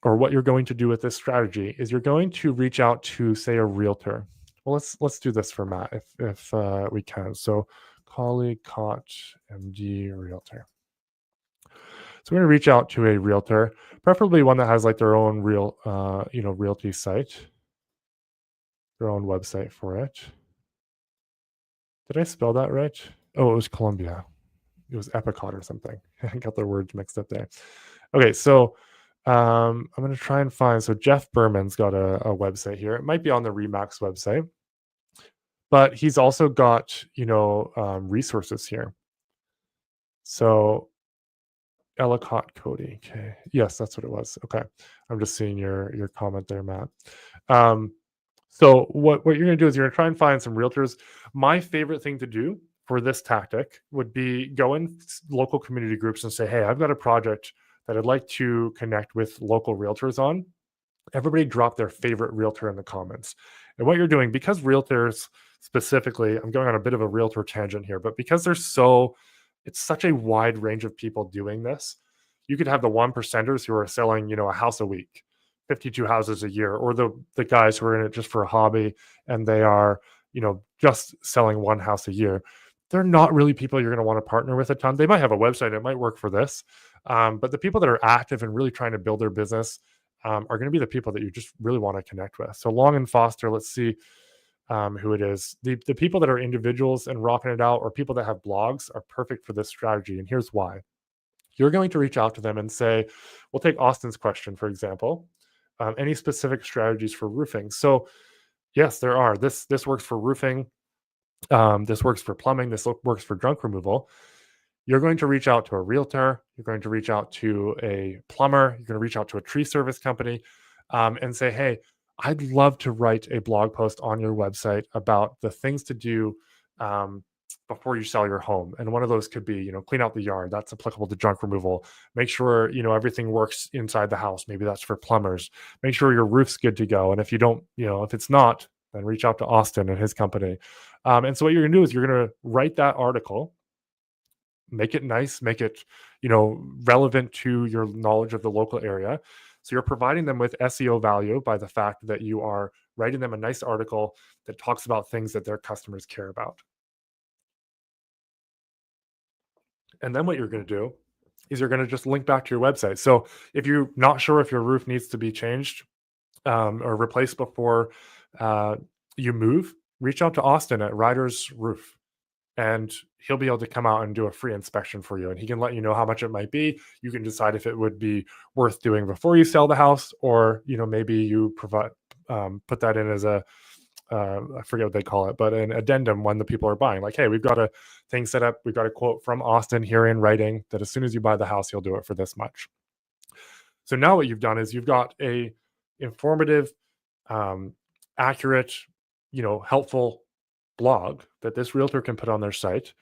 Speaker 1: or what you're going to do with this strategy, is you're going to reach out to, say, a realtor. Well, let's do this for Matt if we can. So, colleague, Cott, MD, realtor. So we're going to reach out to a realtor, preferably one that has like their own realty site, their own website for it. Did I spell that right? Oh, it was Columbia. It was Epicot or something. I got their words mixed up there. Okay, so I'm going to try and find. So Jeff Berman's got a website here. It might be on the Remax website, but he's also got resources here. So Ellicott Cody. Okay. Yes, that's what it was. Okay. I'm just seeing your comment there, Matt. So what you're going to do is you're going to try and find some realtors. My favorite thing to do for this tactic would be go in local community groups and say, hey, I've got a project that I'd like to connect with local realtors on. Everybody drop their favorite realtor in the comments. And what you're doing, because realtors specifically, I'm going on a bit of a realtor tangent here, but because it's such a wide range of people doing this. You could have the 1%ers who are selling, a house a week, 52 houses a year, or the guys who are in it just for a hobby and they are, just selling 1 house a year. They're not really people you're going to want to partner with a ton. They might have a website. It might work for this. But the people that are active and really trying to build their business are going to be the people that you just really want to connect with. So Long and Foster, let's see who it is. The people that are individuals and rocking it out, or people that have blogs, are perfect for this strategy. And here's why. You're going to reach out to them and say, we'll take Austin's question, for example. Any specific strategies for roofing? So yes, there are. This works for roofing. This works for plumbing. This works for junk removal. You're going to reach out to a realtor. You're going to reach out to a plumber. You're going to reach out to a tree service company and say, hey, I'd love to write a blog post on your website about the things to do before you sell your home. And one of those could be, clean out the yard. That's applicable to junk removal. Make sure, everything works inside the house. Maybe that's for plumbers. Make sure your roof's good to go. And if you don't, if it's not, then reach out to Austin and his company. And so what you're going to do is you're going to write that article, make it nice, make it, relevant to your knowledge of the local area. So you're providing them with SEO value by the fact that you are writing them a nice article that talks about things that their customers care about. And then what you're going to do is you're going to just link back to your website. So if you're not sure if your roof needs to be changed or replaced before uh, you move, reach out to Austin at Ryder's Roof, and he'll be able to come out and do a free inspection for you. And he can let you know how much it might be. You can decide if it would be worth doing before you sell the house, or maybe you provide put that in as a I forget what they call it, but an addendum when the people are buying. Like, hey, we've got a thing set up. We've got a quote from Austin here in writing that as soon as you buy the house, he'll do it for this much. So now what you've done is you've got a informative, accurate, helpful blog that this realtor can put on their site,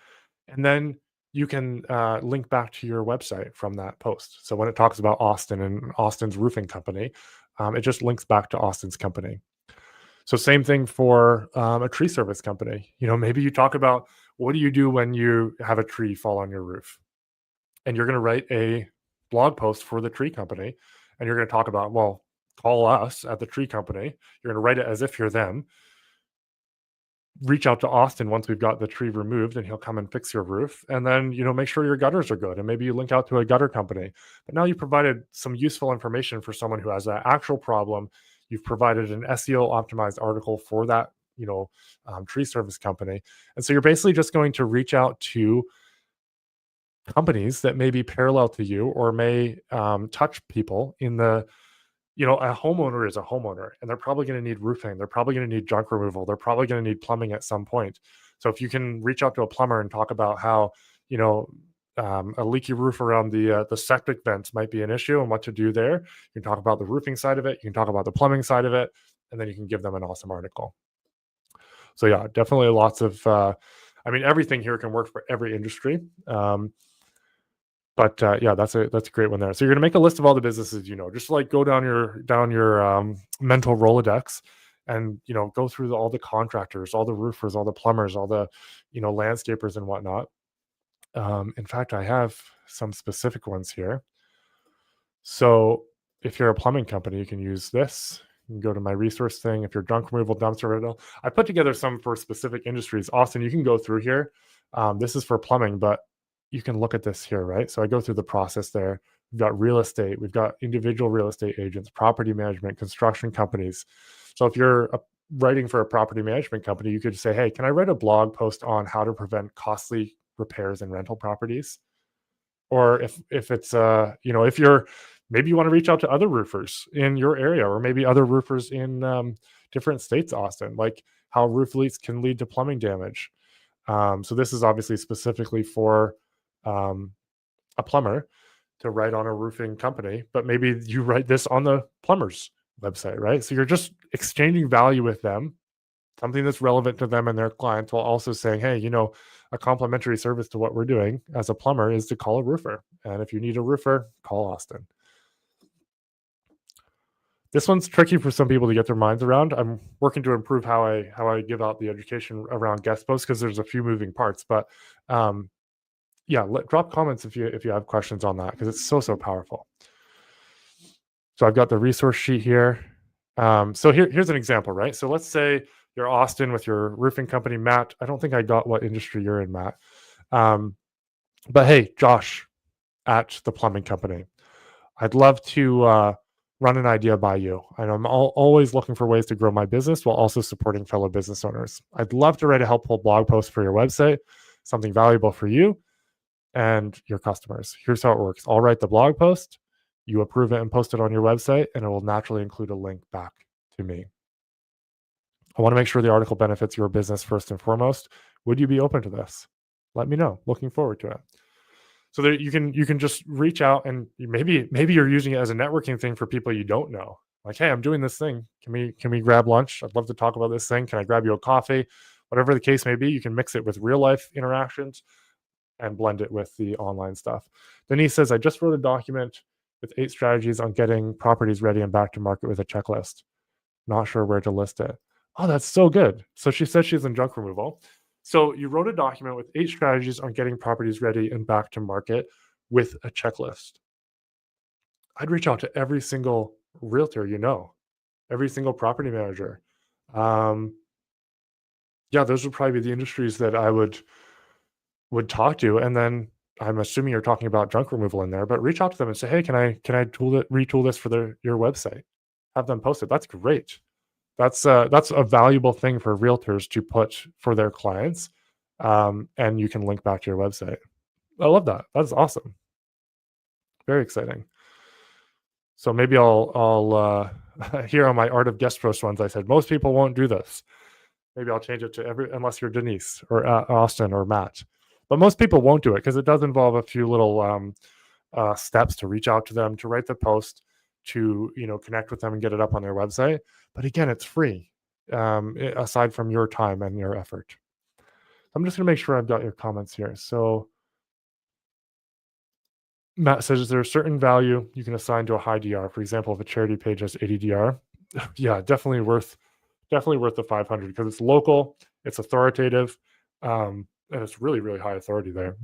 Speaker 1: and then you can link back to your website from that post. So when it talks about Austin and Austin's roofing company, it just links back to Austin's company. So same thing for a tree service company. Maybe you talk about what do you do when you have a tree fall on your roof, and you're going to write a blog post for the tree company, and you're going to talk about, well, call us at the tree company. You're going to write it as if you're them. Reach out to Austin once we've got the tree removed, and he'll come and fix your roof. And then, make sure your gutters are good. And maybe you link out to a gutter company. But now you provided some useful information for someone who has an actual problem. You've provided an SEO optimized article for that, tree service company. And so you're basically just going to reach out to companies that may be parallel to you or may touch people in the a homeowner is a homeowner, and they're probably going to need roofing. They're probably going to need junk removal. They're probably going to need plumbing at some point. So if you can reach out to a plumber and talk about how, a leaky roof around the septic vents might be an issue and what to do there, you can talk about the roofing side of it. You can talk about the plumbing side of it, and then you can give them an awesome article. So yeah, definitely lots of, everything here can work for every industry. But yeah, that's a great one there. So you're gonna make a list of all the businesses, just like go down your mental Rolodex, and go through all the contractors, all the roofers, all the plumbers, all the landscapers and whatnot. In fact, I have some specific ones here. So if you're a plumbing company, you can use this. You can go to my resource thing. If you're junk removal, dumpster rental, I put together some for specific industries. Austin, you can go through here. This is for plumbing, but you can look at this here, right? So I go through the process there. We've got real estate. We've got individual real estate agents, property management, construction companies. So if you're writing for a property management company, you could say, hey, can I write a blog post on how to prevent costly repairs in rental properties? Or if it's, if you're, maybe you want to reach out to other roofers in your area, or maybe other roofers in different states, Austin, like how roof leaks can lead to plumbing damage. So this is obviously specifically for a plumber to write on a roofing company, but maybe you write this on the plumber's website, right? So you're just exchanging value with them, something that's relevant to them and their clients, while also saying, hey, a complimentary service to what we're doing as a plumber is to call a roofer. And if you need a roofer, call Austin. This one's tricky for some people to get their minds around. I'm working to improve how I give out the education around guest posts, because there's a few moving parts. But yeah, drop comments if you have questions on that, because it's so powerful. So I've got the resource sheet here. So here's an example, right? So let's say you're Austin with your roofing company, Matt. I don't think I got what industry you're in, Matt. But hey, Josh at the plumbing company, I'd love to run an idea by you. And I'm always looking for ways to grow my business while also supporting fellow business owners. I'd love to write a helpful blog post for your website, something valuable for you and your customers. Here's how it works. I'll write the blog post, you approve it and post it on your website, and it will naturally include a link back to me. I want to make sure the article benefits your business first and foremost. Would you be open to this? Let me know. Looking forward to it. So there you can just reach out, and maybe you're using it as a networking thing for people you don't know. Like, hey, I'm doing this thing. Can we grab lunch? I'd love to talk about this thing. Can I grab you a coffee? Whatever the case may be, you can mix it with real life interactions and blend it with the online stuff. Denise says, I just wrote a document with 8 strategies on getting properties ready and back to market with a checklist. Not sure where to list it. Oh, that's so good. So she says she's in junk removal. So you wrote a document with 8 strategies on getting properties ready and back to market with a checklist. I'd reach out to every single realtor, every single property manager. Yeah, those would probably be the industries that I would talk to. And then I'm assuming you're talking about junk removal in there, but reach out to them and say, hey, can I retool this for your website? Have them post it. That's great. That's a valuable thing for realtors to put for their clients, and you can link back to your website. I love that. That's awesome. Very exciting. So maybe I'll here on my Art of Guest Post ones, I said most people won't do this. Maybe I'll change it to unless you're Denise or Austin or Matt. But most people won't do it because it does involve a few little steps to reach out to them, to write the post, to connect with them and get it up on their website. But again, it's free, aside from your time and your effort. I'm just going to make sure I've got your comments here. So Matt says, is there a certain value you can assign to a high DR? For example, if a charity page has 80 DR, yeah, definitely worth the 500 because it's local, it's authoritative, and it's really, really high authority there.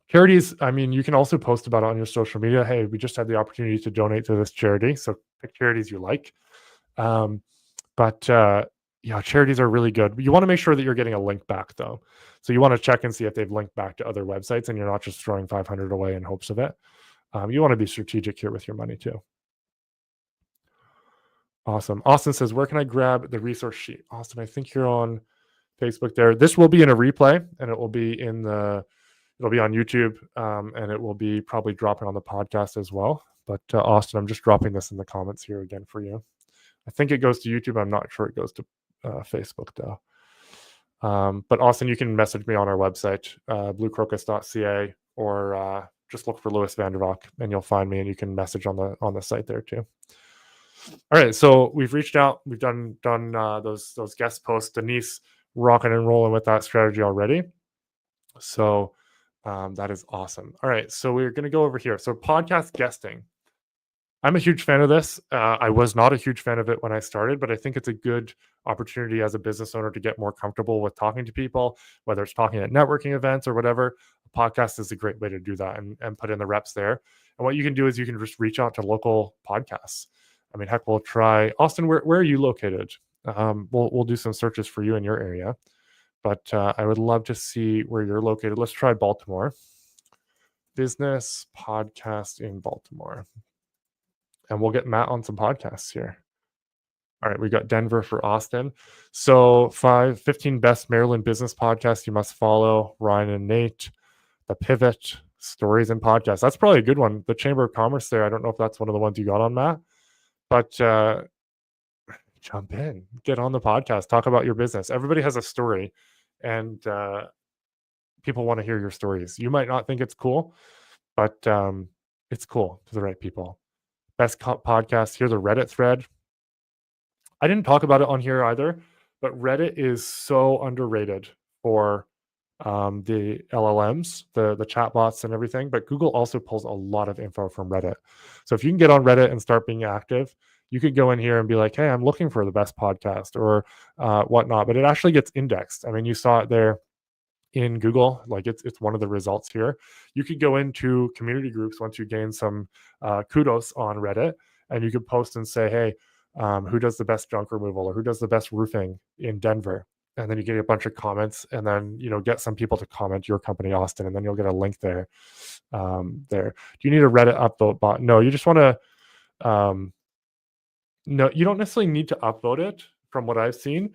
Speaker 1: Charities, I mean, you can also post about it on your social media. Hey, we just had the opportunity to donate to this charity. So pick charities you like. But yeah, charities are really good. You want to make sure that you're getting a link back though. So you want to check and see if they've linked back to other websites and you're not just throwing 500 away in hopes of it. You want to be strategic here with your money too. Awesome. Austin says, where can I grab the resource sheet? Austin, I think you're on Facebook there. This will be in a replay and it will be it'll be on YouTube, and it will be probably dropping on the podcast as well. But Austin, I'm just dropping this in the comments here again for you. I think it goes to YouTube. I'm not sure it goes to Facebook though. But Austin, you can message me on our website, bluecrocus.ca, or just look for Louis Vandervalk and you'll find me and you can message on the site there too. All right, so we've reached out. We've done those guest posts. Denise rocking and rolling with that strategy already. So that is awesome. All right, so we're going to go over here. So podcast guesting. I'm a huge fan of this. I was not a huge fan of it when I started, but I think it's a good opportunity as a business owner to get more comfortable with talking to people, whether it's talking at networking events or whatever. A podcast is a great way to do that and put in the reps there. And what you can do is you can just reach out to local podcasts. I mean, heck, we'll try Austin. Where are you located? We'll do some searches for you in your area, but I would love to see where you're located. Let's try Baltimore. Business podcast in Baltimore. And we'll get Matt on some podcasts here. All right, we got Denver for Austin. So 15 best Maryland business podcasts you must follow. Ryan and Nate, The Pivot, Stories and Podcasts. That's probably a good one. The Chamber of Commerce there. I don't know if that's one of the ones you got on, Matt, but jump in, get on the podcast, talk about your business. Everybody has a story, and people want to hear your stories. You might not think it's cool, but it's cool to the right people. Best podcast. Here's a Reddit thread. I didn't talk about it on here either, but Reddit is so underrated for the LLMs, the chatbots and everything. But Google also pulls a lot of info from Reddit. So if you can get on Reddit and start being active, you could go in here and be like, hey, I'm looking for the best podcast or whatnot. But it actually gets indexed. I mean, you saw it there in Google, like it's one of the results here. You could go into community groups once you gain some kudos on Reddit, and you could post and say, hey, who does the best junk removal or who does the best roofing in Denver? And then you get a bunch of comments, and then get some people to comment your company, Austin, and then you'll get a link there. Do you need a Reddit upvote bot? No, you just want to. No, you don't necessarily need to upvote it. From what I've seen,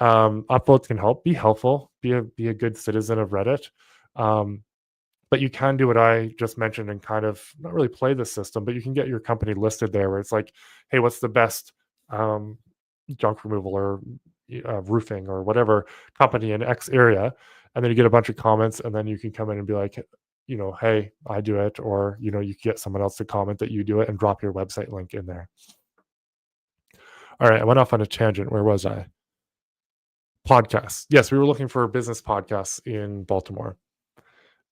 Speaker 1: upvotes can help. Be helpful. Be a good citizen of Reddit. But you can do what I just mentioned and kind of not really play the system, but you can get your company listed there where it's like, hey, what's the best junk removal or roofing or whatever company in X area? And then you get a bunch of comments, and then you can come in and be like, hey, I do it. Or, you can get someone else to comment that you do it and drop your website link in there. All right, I went off on a tangent. Where was I? Podcasts. Yes, we were looking for business podcasts in Baltimore.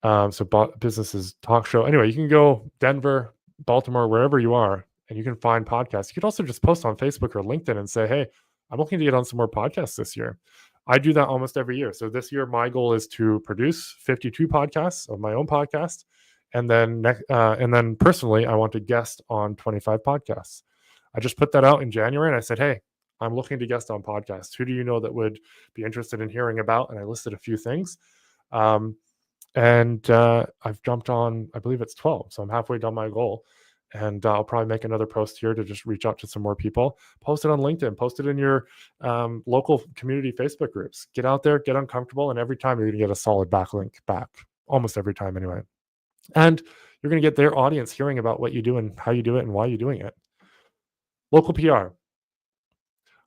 Speaker 1: So businesses talk show. Anyway, you can go Denver, Baltimore, wherever you are, and you can find podcasts. You could also just post on Facebook or LinkedIn and say, hey, I'm looking to get on some more podcasts this year. I do that almost every year. So this year, my goal is to produce 52 podcasts of my own podcast. And then personally, I want to guest on 25 podcasts. I just put that out in January and I said, hey, I'm looking to guest on podcasts. Who do you know that would be interested in hearing about? And I listed a few things. And I've jumped on, I believe it's 12. So I'm halfway done my goal. And I'll probably make another post here to just reach out to some more people. Post it on LinkedIn, post it in your local community Facebook groups. Get out there, get uncomfortable. And every time you're going to get a solid backlink back, almost every time anyway. And you're going to get their audience hearing about what you do and how you do it and why you're doing it. Local PR.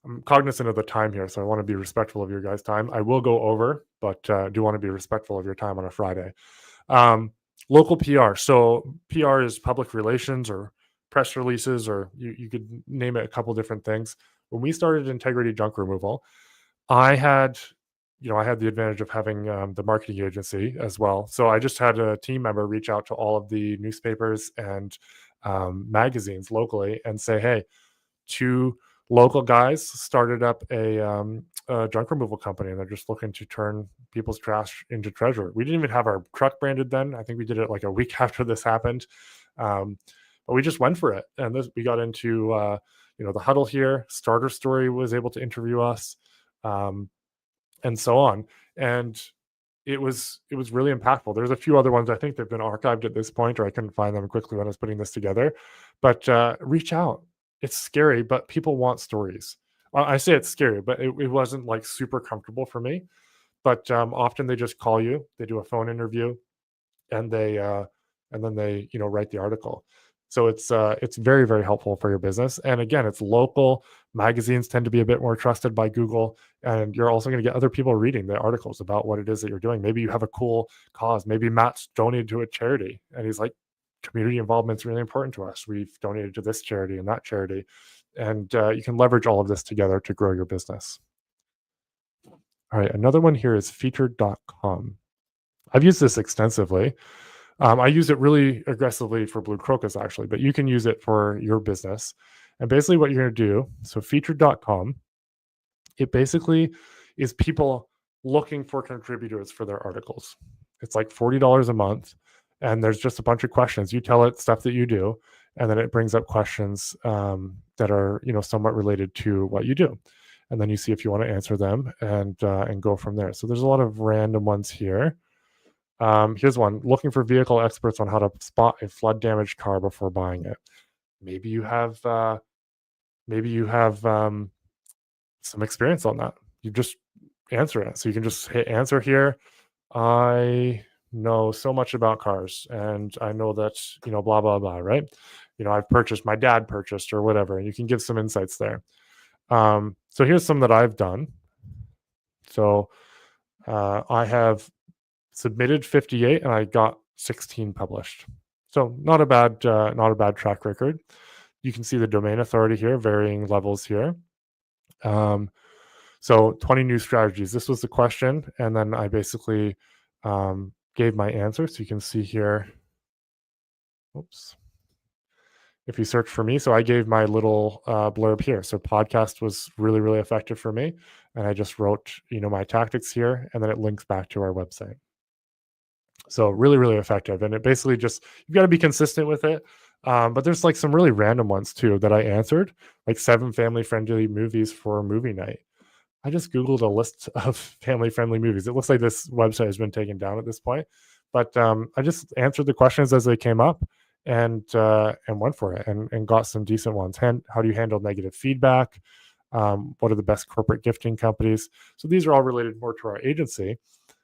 Speaker 1: I'm cognizant of the time here, so I want to be respectful of your guys' time. I will go over, but do want to be respectful of your time on a Friday. Local PR. So PR is public relations or press releases, or you could name it a couple different things. When we started Integrity Junk Removal, I had the advantage of having the marketing agency as well. So I just had a team member reach out to all of the newspapers and magazines locally and say, hey, two local guys started up a junk removal company, and they're just looking to turn people's trash into treasure. We didn't even have our truck branded then. I think we did it like a week after this happened. But we just went for it. And we got into, the huddle here. Starter Story was able to interview us, and so on. And it was really impactful. There's a few other ones. I think they've been archived at this point, or I couldn't find them quickly when I was putting this together. But reach out. It's scary, but people want stories. I say it's scary, but it wasn't like super comfortable for me. But often they just call you, they do a phone interview, and then they write the article. So it's very, very helpful for your business. And again, it's local. Magazines tend to be a bit more trusted by Google, and you're also going to get other people reading the articles about what it is that you're doing. Maybe you have a cool cause. Maybe Matt's donated to a charity, and he's like, community involvement is really important to us. We've donated to this charity and that charity. And you can leverage all of this together to grow your business. All right, another one here is featured.com. I've used this extensively. I use it really aggressively for Blue Crocus, actually, but you can use it for your business. And basically what you're going to do, so featured.com, it basically is people looking for contributors for their articles. It's like $40 a month, and there's just a bunch of questions. You tell it stuff that you do, and then it brings up questions that are somewhat related to what you do. And then you see if you want to answer them and go from there. So there's a lot of random ones here. Here's one: looking for vehicle experts on how to spot a flood damaged car before buying it. Maybe you have some experience on that. You just answer it. So you can just hit answer here. I know so much about cars, and I know that blah blah blah, right? My dad purchased or whatever, and you can give some insights there. So here's some that I've done. So I have submitted 58 and I got 16 published. So not a bad track record. You can see the domain authority here, varying levels here. So 20 new strategies. This was the question, and then I basically gave my answer. So you can see here. Oops. If you search for me, so I gave my little blurb here. So podcast was really, really effective for me, and I just wrote my tactics here, and then it links back to our website. So really, really effective. And it basically just, you've got to be consistent with it. But there's like some really random ones too that I answered, like 7 family-friendly movies for movie night. I just Googled a list of family-friendly movies. It looks like this website has been taken down at this point. But I just answered the questions as they came up and went for it and got some decent ones. How do you handle negative feedback? What are the best corporate gifting companies? So these are all related more to our agency.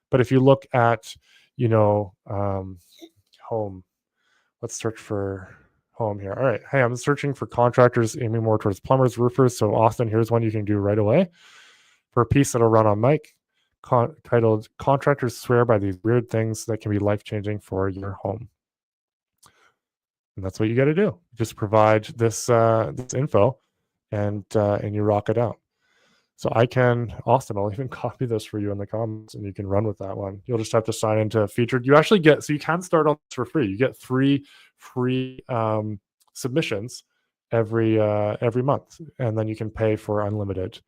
Speaker 1: But if you look at home, let's search for home here. All right. Hey, I'm searching for contractors aiming more towards plumbers, roofers. So Austin, here's one you can do right away for a piece that'll run on mic titled Contractors Swear by These Weird Things That Can Be Life-Changing for Your Home. And that's what you got to do. Just provide this info and you rock it out. So Austin, I'll even copy this for you in the comments and you can run with that one. You'll just have to sign into Featured. You actually you can start on this for free. You get 3 free submissions every month, and then you can pay for unlimited.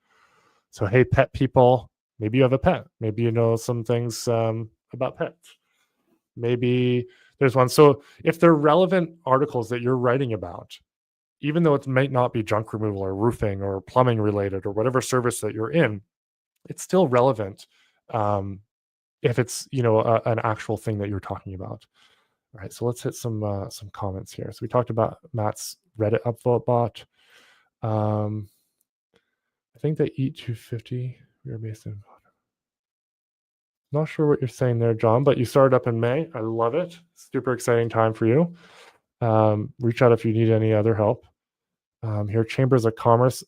Speaker 1: So, hey, pet people, maybe you have a pet. Maybe you know some things about pets. Maybe there's one. So if they're relevant articles that you're writing about, even though it might not be junk removal or roofing or plumbing related or whatever service that you're in, it's still relevant if it's, an actual thing that you're talking about. All right, so let's hit some comments here. So we talked about Matt's Reddit upvote bot. I think they eat 250. We are based in. Not sure what you're saying there, John, but you started up in May. I love it. Super exciting time for you. Reach out if you need any other help. Here, Chambers of Commerce.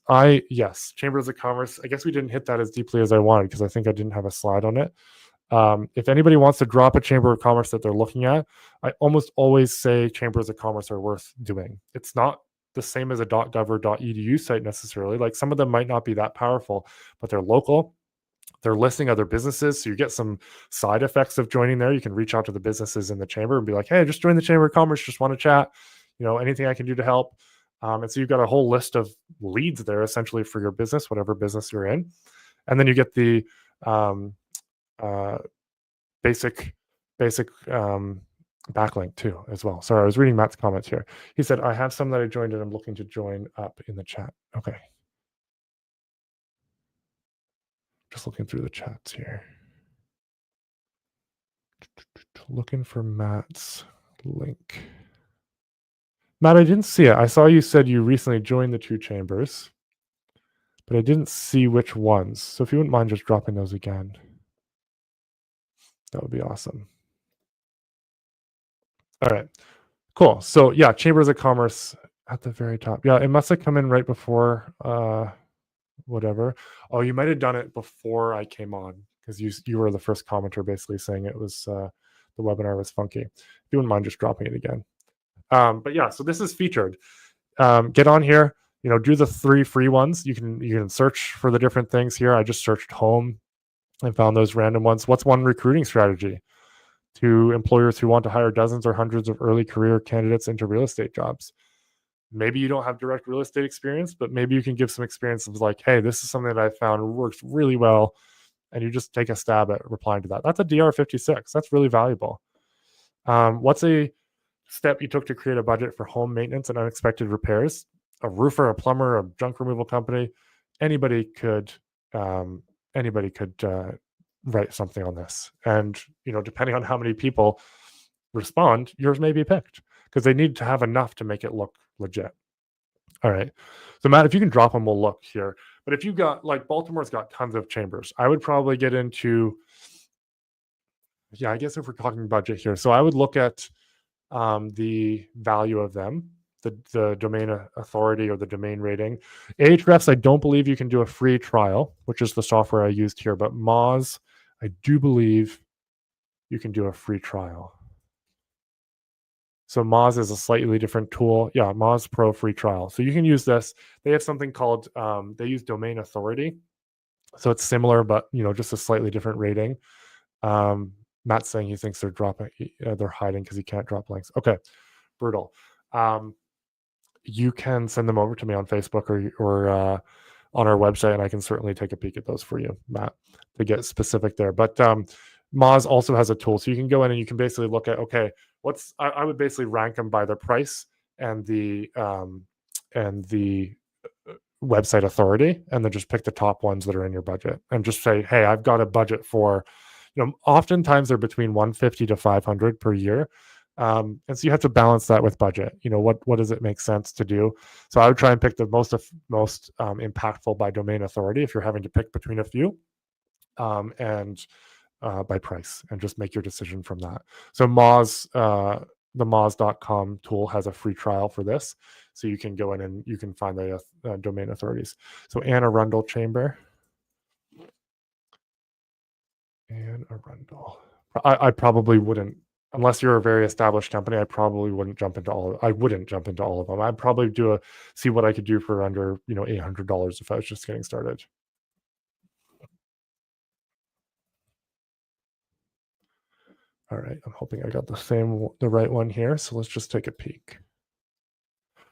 Speaker 1: Yes, Chambers of Commerce. I guess we didn't hit that as deeply as I wanted because I think I didn't have a slide on it. If anybody wants to drop a Chamber of Commerce that they're looking at, I almost always say Chambers of Commerce are worth doing. It's not the same as a .gov or .edu site necessarily. Like some of them might not be that powerful, but they're local. They're listing other businesses, so you get some side effects of joining there. You can reach out to the businesses in the chamber and be like, "Hey, I just joined the Chamber of Commerce. Just want to chat. Anything I can do to help." And so you've got a whole list of leads there, essentially for your business, whatever business you're in. And then you get the basic backlink too, as well. Sorry, I was reading Matt's comments here. He said, "I have some that I joined and I'm looking to join up in the chat." Okay. Just looking through the chats here. Looking for Matt's link. Matt, I didn't see it. I saw you said you recently joined the 2 chambers, but I didn't see which ones. So if you wouldn't mind just dropping those again, that would be awesome. All right, cool. So yeah, Chambers of Commerce at the very top. Yeah, it must have come in right before whatever. Oh, you might have done it before I came on because you were the first commenter basically saying it was the webinar was funky. If you wouldn't mind just dropping it again. But yeah, so this is featured. Get on here, do the 3 free ones. You can search for the different things here. I just searched home and found those random ones. What's one recruiting strategy to employers who want to hire dozens or hundreds of early career candidates into real estate jobs? Maybe you don't have direct real estate experience, but maybe you can give some experience of like, hey, this is something that I found works really well. And you just take a stab at replying to that. That's a DR56. That's really valuable. What's a step you took to create a budget for home maintenance and unexpected repairs? A roofer, a plumber, a junk removal company, anybody could write something on this. And depending on how many people respond, yours may be picked because they need to have enough to make it look legit. All right. So Matt, if you can drop them, we'll look here. But if you got like Baltimore's got tons of chambers, I would probably get into, I guess if we're talking budget here. So I would look at the value of them, the domain authority or the domain rating. Ahrefs, I don't believe you can do a free trial, which is the software I used here, but Moz, I do believe you can do a free trial. So Moz is a slightly different tool. Yeah, Moz Pro free trial. So you can use this. They have something called, they use domain authority. So it's similar, but just a slightly different rating. Matt's saying he thinks they're hiding because he can't drop links. Okay, brutal. You can send them over to me on Facebook or on our website, and I can certainly take a peek at those for you, Matt, to get specific there. But Moz also has a tool, so you can go in and you can basically look at, okay, I would basically rank them by the price and the website authority, and then just pick the top ones that are in your budget and just say, hey, I've got a budget for, oftentimes they're between 150 to 500 per year. And so you have to balance that with budget. What does it make sense to do? So I would try and pick the most impactful by domain authority if you're having to pick between a few, and by price, and just make your decision from that. So Moz, the Moz.com tool has a free trial for this. So you can go in and you can find the domain authorities. So Anne Arundel Chamber. Anne Arundel. I probably wouldn't, unless you're a very established company, I probably wouldn't jump into all of them. I'd probably see what I could do for under, $800 if I was just getting started. All right, I'm hoping I got the right one here. So let's just take a peek.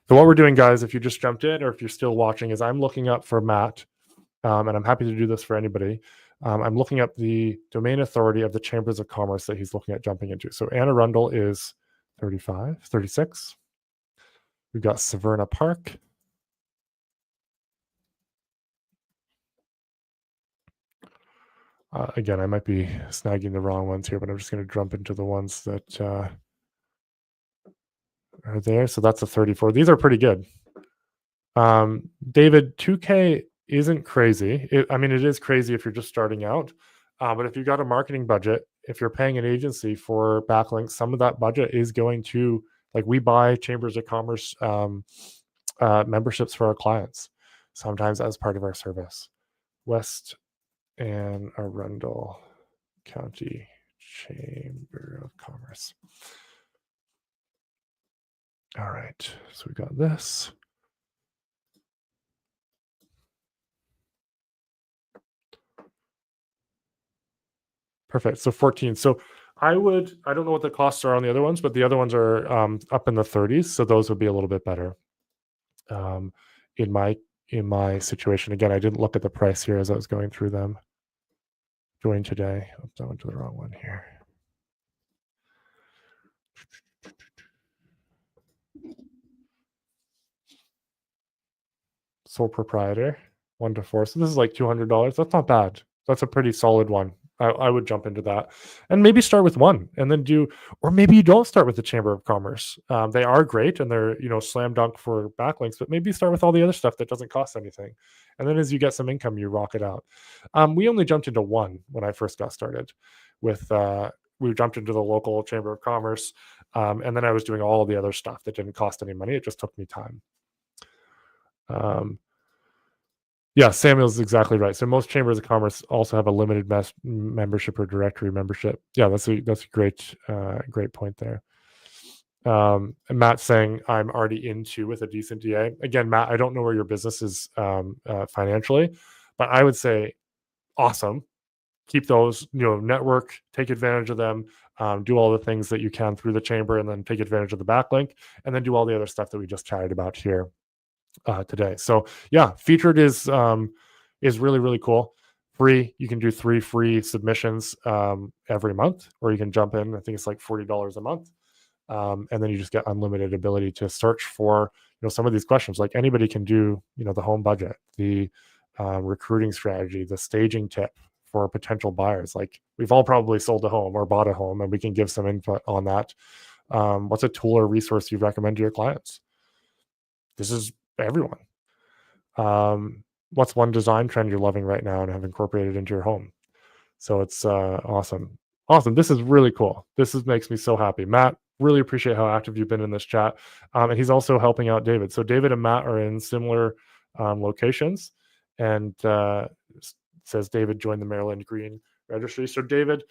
Speaker 1: So what we're doing, guys, if you just jumped in or if you're still watching, is I'm looking up for Matt, and I'm happy to do this for anybody. I'm looking up the domain authority of the Chambers of Commerce that he's looking at jumping into. So Anne Arundel is 36. We've got Severna Park. Again, I might be snagging the wrong ones here, but I'm just going to jump into the ones that are there. So that's a 34. These are pretty good. David, 2K isn't crazy. I mean, it is crazy if you're just starting out. But if you've got a marketing budget, if you're paying an agency for backlinks, some of that budget is going to, like, we buy Chambers of Commerce memberships for our clients, sometimes as part of our service. West Anne Arundel County Chamber of Commerce. All right, so we got this. Perfect. So 14. So I don't know what the costs are on the other ones, but the other ones are up in the 30s. So those would be a little bit better. In my situation, again, I didn't look at the price here as I was going through them. Join today. I went to the wrong one here. Sole proprietor, 1 to 4. So this is like $200. That's not bad. That's a pretty solid one. I would jump into that, and maybe start with one, and then or maybe you don't start with the Chamber of Commerce. They are great, and they're slam dunk for backlinks, but maybe start with all the other stuff that doesn't cost anything, and then as you get some income, you rock it out. We only jumped into one when I first got started. We jumped into the local Chamber of Commerce, and then I was doing all the other stuff that didn't cost any money. It just took me time. Yeah, Samuel's exactly right. So most chambers of commerce also have a limited membership or directory membership. Yeah, that's a great point there. And Matt's saying I'm already into with a decent DA. Again, Matt, I don't know where your business is financially, but I would say awesome. Keep those, network, take advantage of them, do all the things that you can through the chamber, and then take advantage of the backlink, and then do all the other stuff that we just chatted about here today. So yeah, featured is really, really cool. Free. You can do 3 free submissions every month, or you can jump in. I think it's like $40 a month. And then you just get unlimited ability to search for, some of these questions. Like anybody can do, the home budget, the recruiting strategy, the staging tip for potential buyers. Like we've all probably sold a home or bought a home, and we can give some input on that. What's a tool or resource you recommend to your clients? This is everyone. What's one design trend you're loving right now and have incorporated into your home? So it's awesome. This is really cool. Makes me so happy. Matt, really appreciate how active you've been in this chat. And he's also helping out David. So David and Matt are in similar locations, and says David joined the Maryland Green Registry. So David,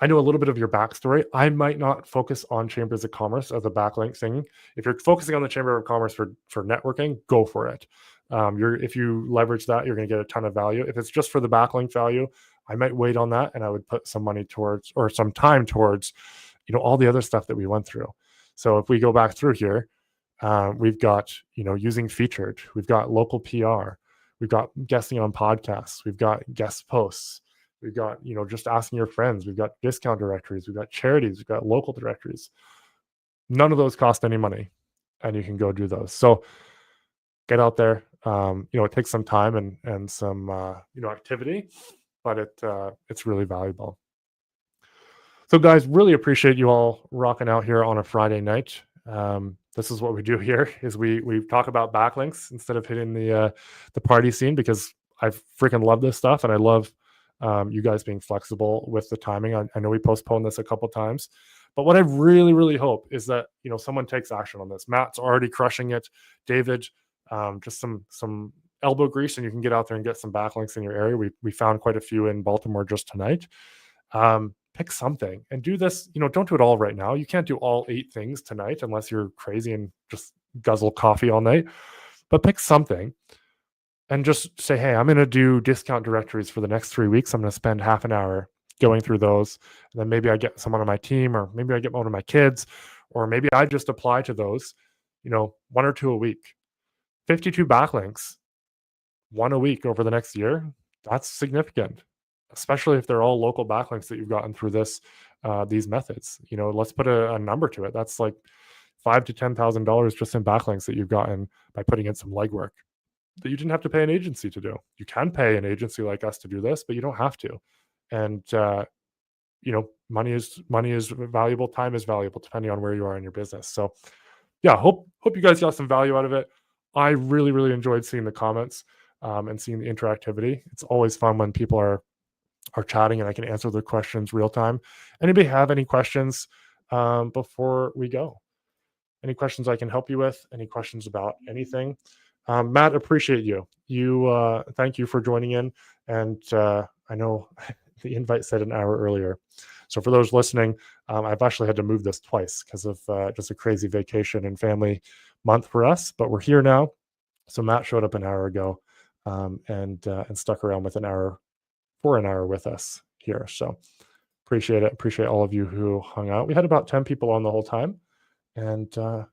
Speaker 1: I know a little bit of your backstory. I might not focus on Chambers of Commerce as a backlink thing. If you're focusing on the Chamber of Commerce for networking, go for it. If you leverage that, you're going to get a ton of value. If it's just for the backlink value, I might wait on that, and I would put some money towards, or some time towards, all the other stuff that we went through. So if we go back through here, we've got, using featured, we've got local PR, we've got guesting on podcasts, we've got guest posts, we've got, just asking your friends, we've got discount directories, we've got charities, we've got local directories. None of those cost any money, and you can go do those. So get out there. It takes some time and some activity, but it's really valuable. So guys, really appreciate you all rocking out here on a Friday night. This is what we do here: is we talk about backlinks instead of hitting the party scene, because I freaking love this stuff, and I love you guys being flexible with the timing. I know we postponed this a couple times, but what I really, really hope is that someone takes action on this. Matt's already crushing it. David, just some elbow grease, and you can get out there and get some backlinks in your area. We found quite a few in Baltimore just tonight. Pick something and do this. Don't do it all right now. You can't do all 8 things tonight unless you're crazy and just guzzle coffee all night. But pick something and just say, hey, I'm going to do discount directories for the next 3 weeks. I'm going to spend half an hour going through those. And then maybe I get someone on my team, or maybe I get one of my kids, or maybe I just apply to those, 1 or 2 a week. 52 backlinks, 1 a week over the next year. That's significant, especially if they're all local backlinks that you've gotten through these methods. Let's put a number to it. That's like $5,000 to $10,000 just in backlinks that you've gotten by putting in some legwork. that you didn't have to pay an agency to do. You can pay an agency like us to do this, but you don't have to. And money is valuable, time is valuable, depending on where you are in your business. So yeah, hope you guys got some value out of it. I really, really enjoyed seeing the comments and seeing the interactivity. It's always fun when people are chatting and I can answer their questions real time. Anybody have any questions before we go? Any questions I can help you with? Any questions about anything? Matt, appreciate you. Thank you for joining in. And I know the invite said an hour earlier. So for those listening, I've actually had to move this twice because of just a crazy vacation and family month for us. But we're here now. So Matt showed up an hour ago and stuck around for an hour with us here. So appreciate it. Appreciate all of you who hung out. We had about 10 people on the whole time. And I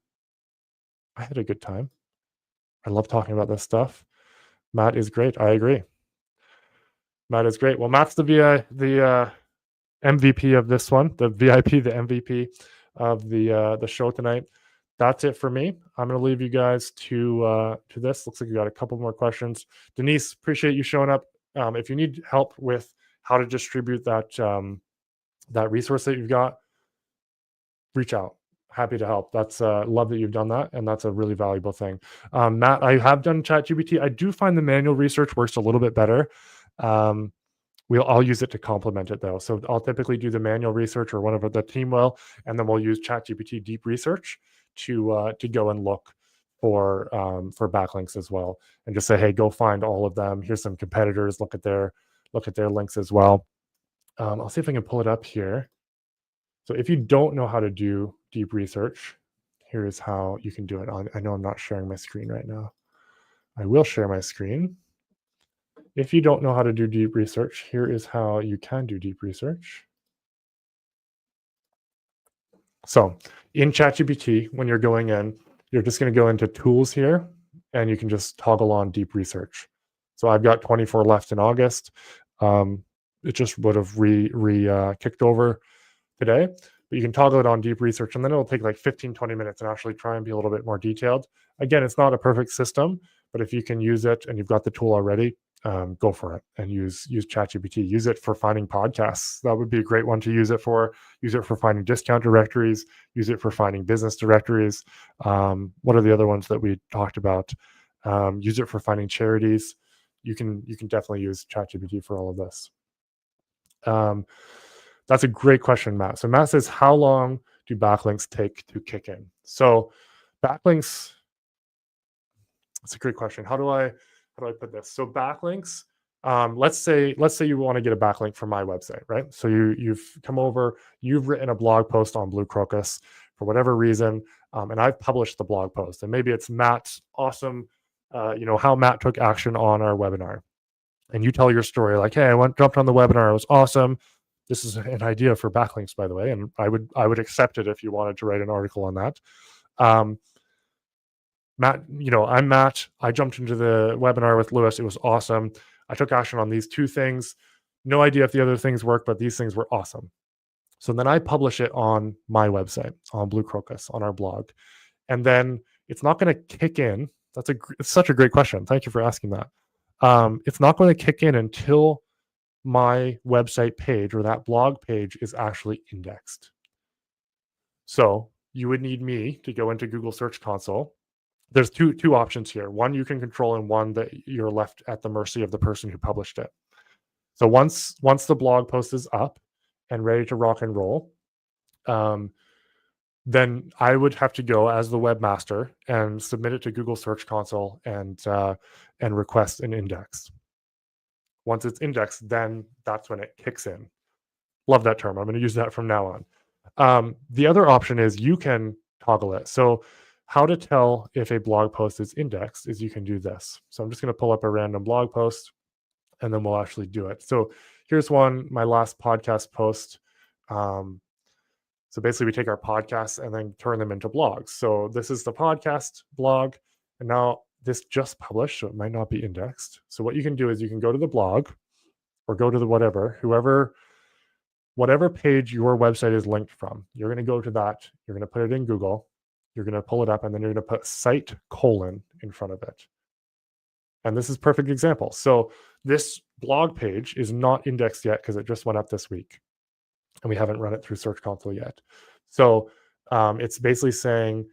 Speaker 1: had a good time. I love talking about this stuff. Matt is great. I agree. Matt is great. Well, Matt's the MVP of this one, the VIP, the MVP of the show tonight. That's it for me. I'm going to leave you guys to this. Looks like you got a couple more questions. Denise, appreciate you showing up. If you need help with how to distribute that resource that you've got, reach out. Happy to help. That's love that you've done that, and that's a really valuable thing. Matt, I have done ChatGPT. I do find the manual research works a little bit better. I'll use it to complement it though. So I'll typically do the manual research, or one of the team will, and then we'll use ChatGPT deep research to go and look for backlinks as well, and just say, hey, go find all of them. Here's some competitors. Look at their links as well. I'll see if I can pull it up here. So if you don't know how to do deep research, here is how you can do it. I know I'm not sharing my screen right now. I will share my screen. If you don't know how to do deep research, here is how you can do deep research. So in ChatGPT, when you're going in, you're just going to go into tools here, and you can just toggle on deep research. So I've got 24 left in August. It just would have kicked over today, but you can toggle it on deep research, and then it'll take like 15-20 minutes and actually try and be a little bit more detailed. Again, it's not a perfect system, but if you can use it and you've got the tool already, go for it and use ChatGPT. Use it for finding podcasts. That would be a great one to use it for. Use it for finding discount directories. Use it for finding business directories. What are the other ones that we talked about? Use it for finding charities. You can definitely use ChatGPT for all of this. That's a great question, Matt. So Matt says, how long do backlinks take to kick in? So backlinks, that's a great question. How do I put this? So backlinks, let's say you want to get a backlink from my website, right? So you've come over, you've written a blog post on Blue Crocus for whatever reason, and I've published the blog post, and maybe it's Matt's awesome, how Matt took action on our webinar, and you tell your story like, hey, I jumped on the webinar, it was awesome. This is an idea for backlinks, by the way, and I would accept it if you wanted to write an article on that. Matt, I'm Matt. I jumped into the webinar with Lewis. It was awesome. I took action on these two things. No idea if the other things work, but these things were awesome. So then I publish it on my website, on Blue Crocus, on our blog. And then it's not going to kick in. It's such a great question. Thank you for asking that. It's not going to kick in until my website page, or that blog page, is actually indexed. So you would need me to go into Google Search Console. There's two options here. One you can control, and one that you're left at the mercy of the person who published it. So once the blog post is up and ready to rock and roll, then I would have to go as the webmaster and submit it to Google Search Console and request an index. Once it's indexed, then that's when it kicks in. Love that term. I'm going to use that from now on. The other option is you can toggle it. So how to tell if a blog post is indexed is you can do this. So I'm just going to pull up a random blog post, and then we'll actually do it. So here's one, my last podcast post. So basically we take our podcasts and then turn them into blogs. So this is the podcast blog, and now this just published, so it might not be indexed. So what you can do is you can go to the blog, or go to the whatever page your website is linked from. You're going to go to that. You're going to put it in Google. You're going to pull it up, and then you're going to put site : in front of it. And this is perfect example. So this blog page is not indexed yet because it just went up this week and we haven't run it through Search Console yet. So it's basically saying,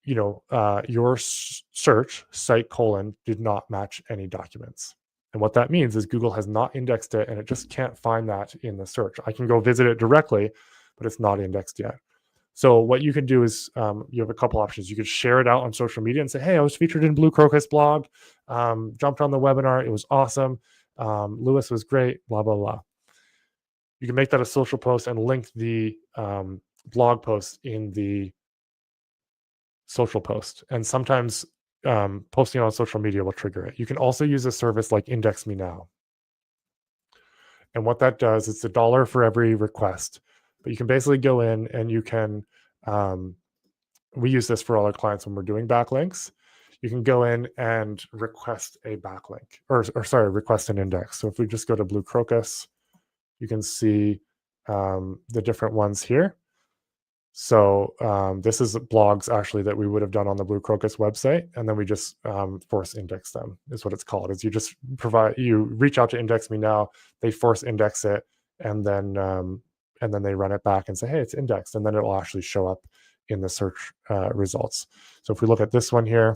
Speaker 1: your search site : did not match any documents. And what that means is Google has not indexed it and it just can't find that in the search. I can go visit it directly, but it's not indexed yet. So what you can do is you have a couple options. You could share it out on social media and say, hey, I was featured in Blue Crocus blog, jumped on the webinar. It was awesome. Lewis was great, blah, blah, blah. You can make that a social post and link the blog post in the social post. And sometimes posting on social media will trigger it. You can also use a service like Index Me Now. And what that does, it's $1 for every request. But you can basically go in and you can, we use this for all our clients when we're doing backlinks. You can go in and request a backlink, request an index. So if we just go to Blue Crocus, you can see the different ones here. So this is blogs actually that we would have done on the Blue Crocus website, and then we just force index them is what it's called. Is you reach out to Index Me Now, they force index it, and then they run it back and say, hey, it's indexed, and then it will actually show up in the search results. So if we look at this one here,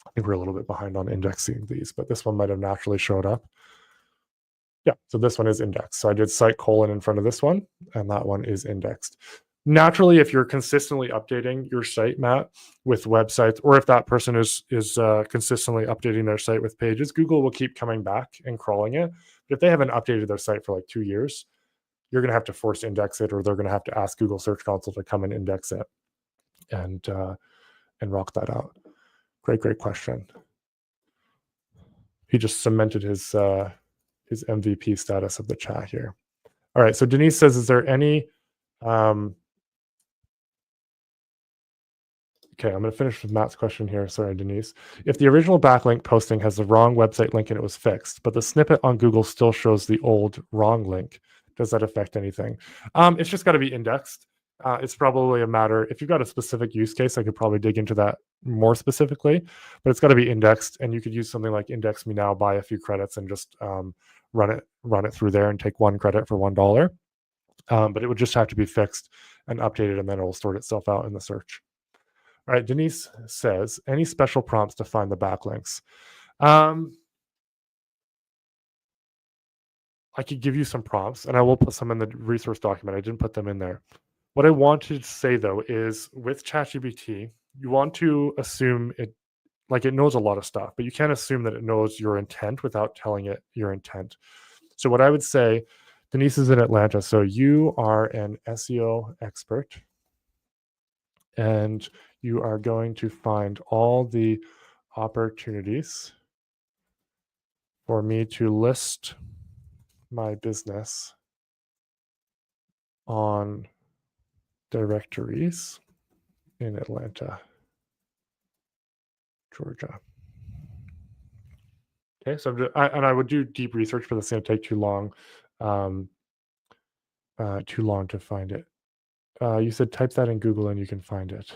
Speaker 1: I think we're a little bit behind on indexing these, but this one might have naturally showed up. Yeah, so this one is indexed. So I did site : in front of this one, and that one is indexed. Naturally, if you're consistently updating your site, Matt, with websites, or if that person is consistently updating their site with pages, Google will keep coming back and crawling it. But if they haven't updated their site for like 2 years, you're going to have to force index it, or they're going to have to ask Google Search Console to come and index it and rock that out. Great question. He just cemented his MVP status of the chat here. All right, so Denise says, is there any okay, I'm going to finish with Matt's question here. Sorry, Denise. If the original backlink posting has the wrong website link and it was fixed, but the snippet on Google still shows the old wrong link, does that affect anything? It's just got to be indexed. It's probably a matter, if you've got a specific use case, I could probably dig into that more specifically, but it's got to be indexed, and you could use something like Index Me Now, buy a few credits, and just run it through there and take 1 credit for $1. But it would just have to be fixed and updated, and then it will sort itself out in the search. All right, Denise says, any special prompts to find the backlinks? I could give you some prompts, and I will put some in the resource document. I didn't put them in there. What I wanted to say, though, is with ChatGPT, you want to assume it knows a lot of stuff, but you can't assume that it knows your intent without telling it your intent. So what I would say, Denise is in Atlanta, so you are an SEO expert, and you are going to find all the opportunities for me to list my business on directories in Atlanta, Georgia. Okay, so I would do deep research, but that's going to take too long to find it. You said type that in Google and you can find it.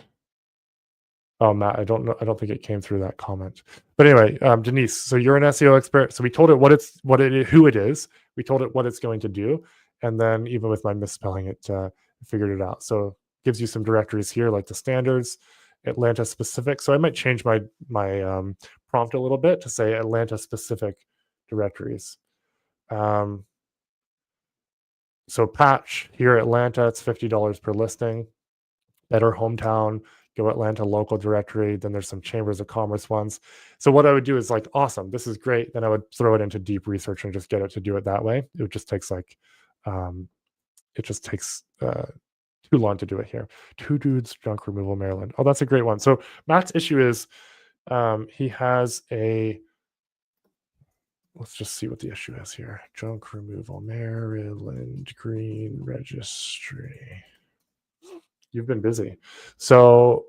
Speaker 1: Oh, Matt, I don't know. I don't think it came through that comment. But anyway, Denise, so you're an SEO expert. So we told it who it is. We told it what it's going to do, and then even with my misspelling, it figured it out. So it gives you some directories here, like the standards, Atlanta specific. So I might change my prompt a little bit to say Atlanta specific directories. So patch here, Atlanta, it's $50 per listing. Better hometown, go Atlanta local directory. Then there's some chambers of commerce ones. So what I would do is like, awesome, this is great. Then I would throw it into deep research and just get it to do it that way. It just takes too long to do it here. 2 dudes junk removal Maryland. Oh, that's a great one. So Matt's issue is he has a, let's just see what the issue is here. Junk removal Maryland green registry. You've been busy. So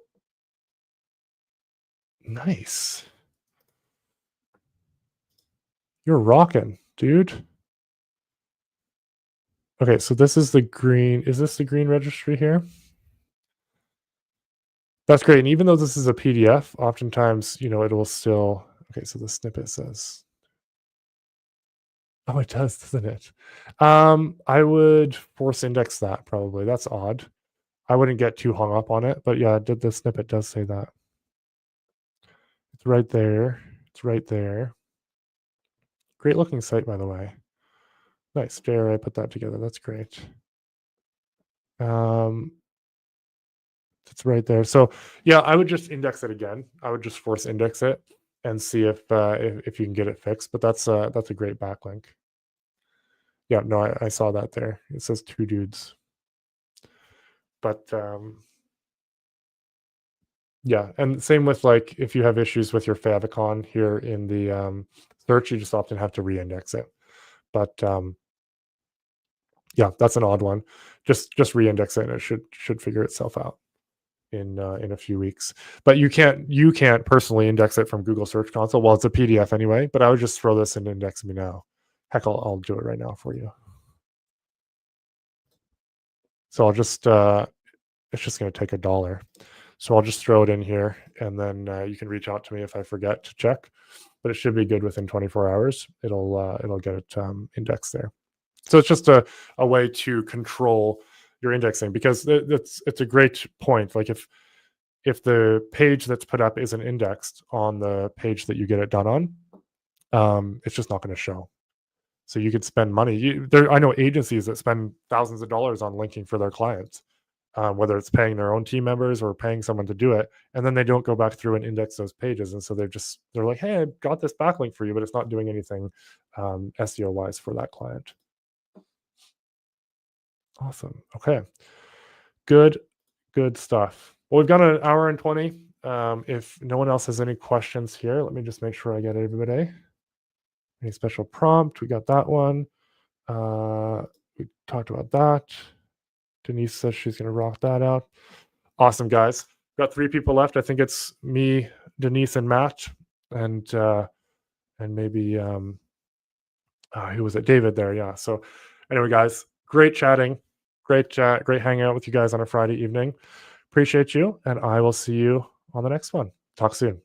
Speaker 1: nice. You're rocking, dude. Okay, so this is the green. Is this the green registry here? That's great. And even though this is a PDF, oftentimes, it will still Okay, so the snippet says, oh, it does, doesn't it? I would force index that probably. That's odd. I wouldn't get too hung up on it, but yeah, the snippet does say that. It's right there. It's right there. Great looking site, by the way. Nice. JRA put that together. That's great. It's right there. So yeah, I would just index it again. I would just force index it and see if you can get it fixed. But that's a great backlink. Yeah, no, I saw that there. It says two dudes. But yeah, and same with like if you have issues with your favicon here in the search, you just often have to re-index it. But yeah, that's an odd one. Just re-index it and it should figure itself out in a few weeks. But you can't personally index it from Google Search Console. Well, it's a PDF anyway, but I would just throw this into Index Me Now. Heck, I'll do it right now for you. So I'll just it's just going to take $1. So I'll just throw it in here, and then you can reach out to me if I forget to check. But it should be good within 24 hours. It'll get it indexed there. So it's just a way to control your indexing, because it's a great point. Like if the page that's put up isn't indexed on the page that you get it done on, it's just not going to show. So you could spend money. I know agencies that spend thousands of dollars on linking for their clients, whether it's paying their own team members or paying someone to do it, and then they don't go back through and index those pages. And so they're like, hey, I got this backlink for you, but it's not doing anything SEO wise for that client. Awesome. Okay. Good stuff. Well, we've got an hour and 20. If no one else has any questions here, let me just make sure I get everybody. Any special prompt? We got that one. We talked about that. Denise says she's going to rock that out. Awesome, guys. Got 3 people left. I think it's me, Denise, and Matt, and maybe who was it? David there. Yeah. So anyway, guys, great chatting. Great hanging out with you guys on a Friday evening. Appreciate you, and I will see you on the next one. Talk soon.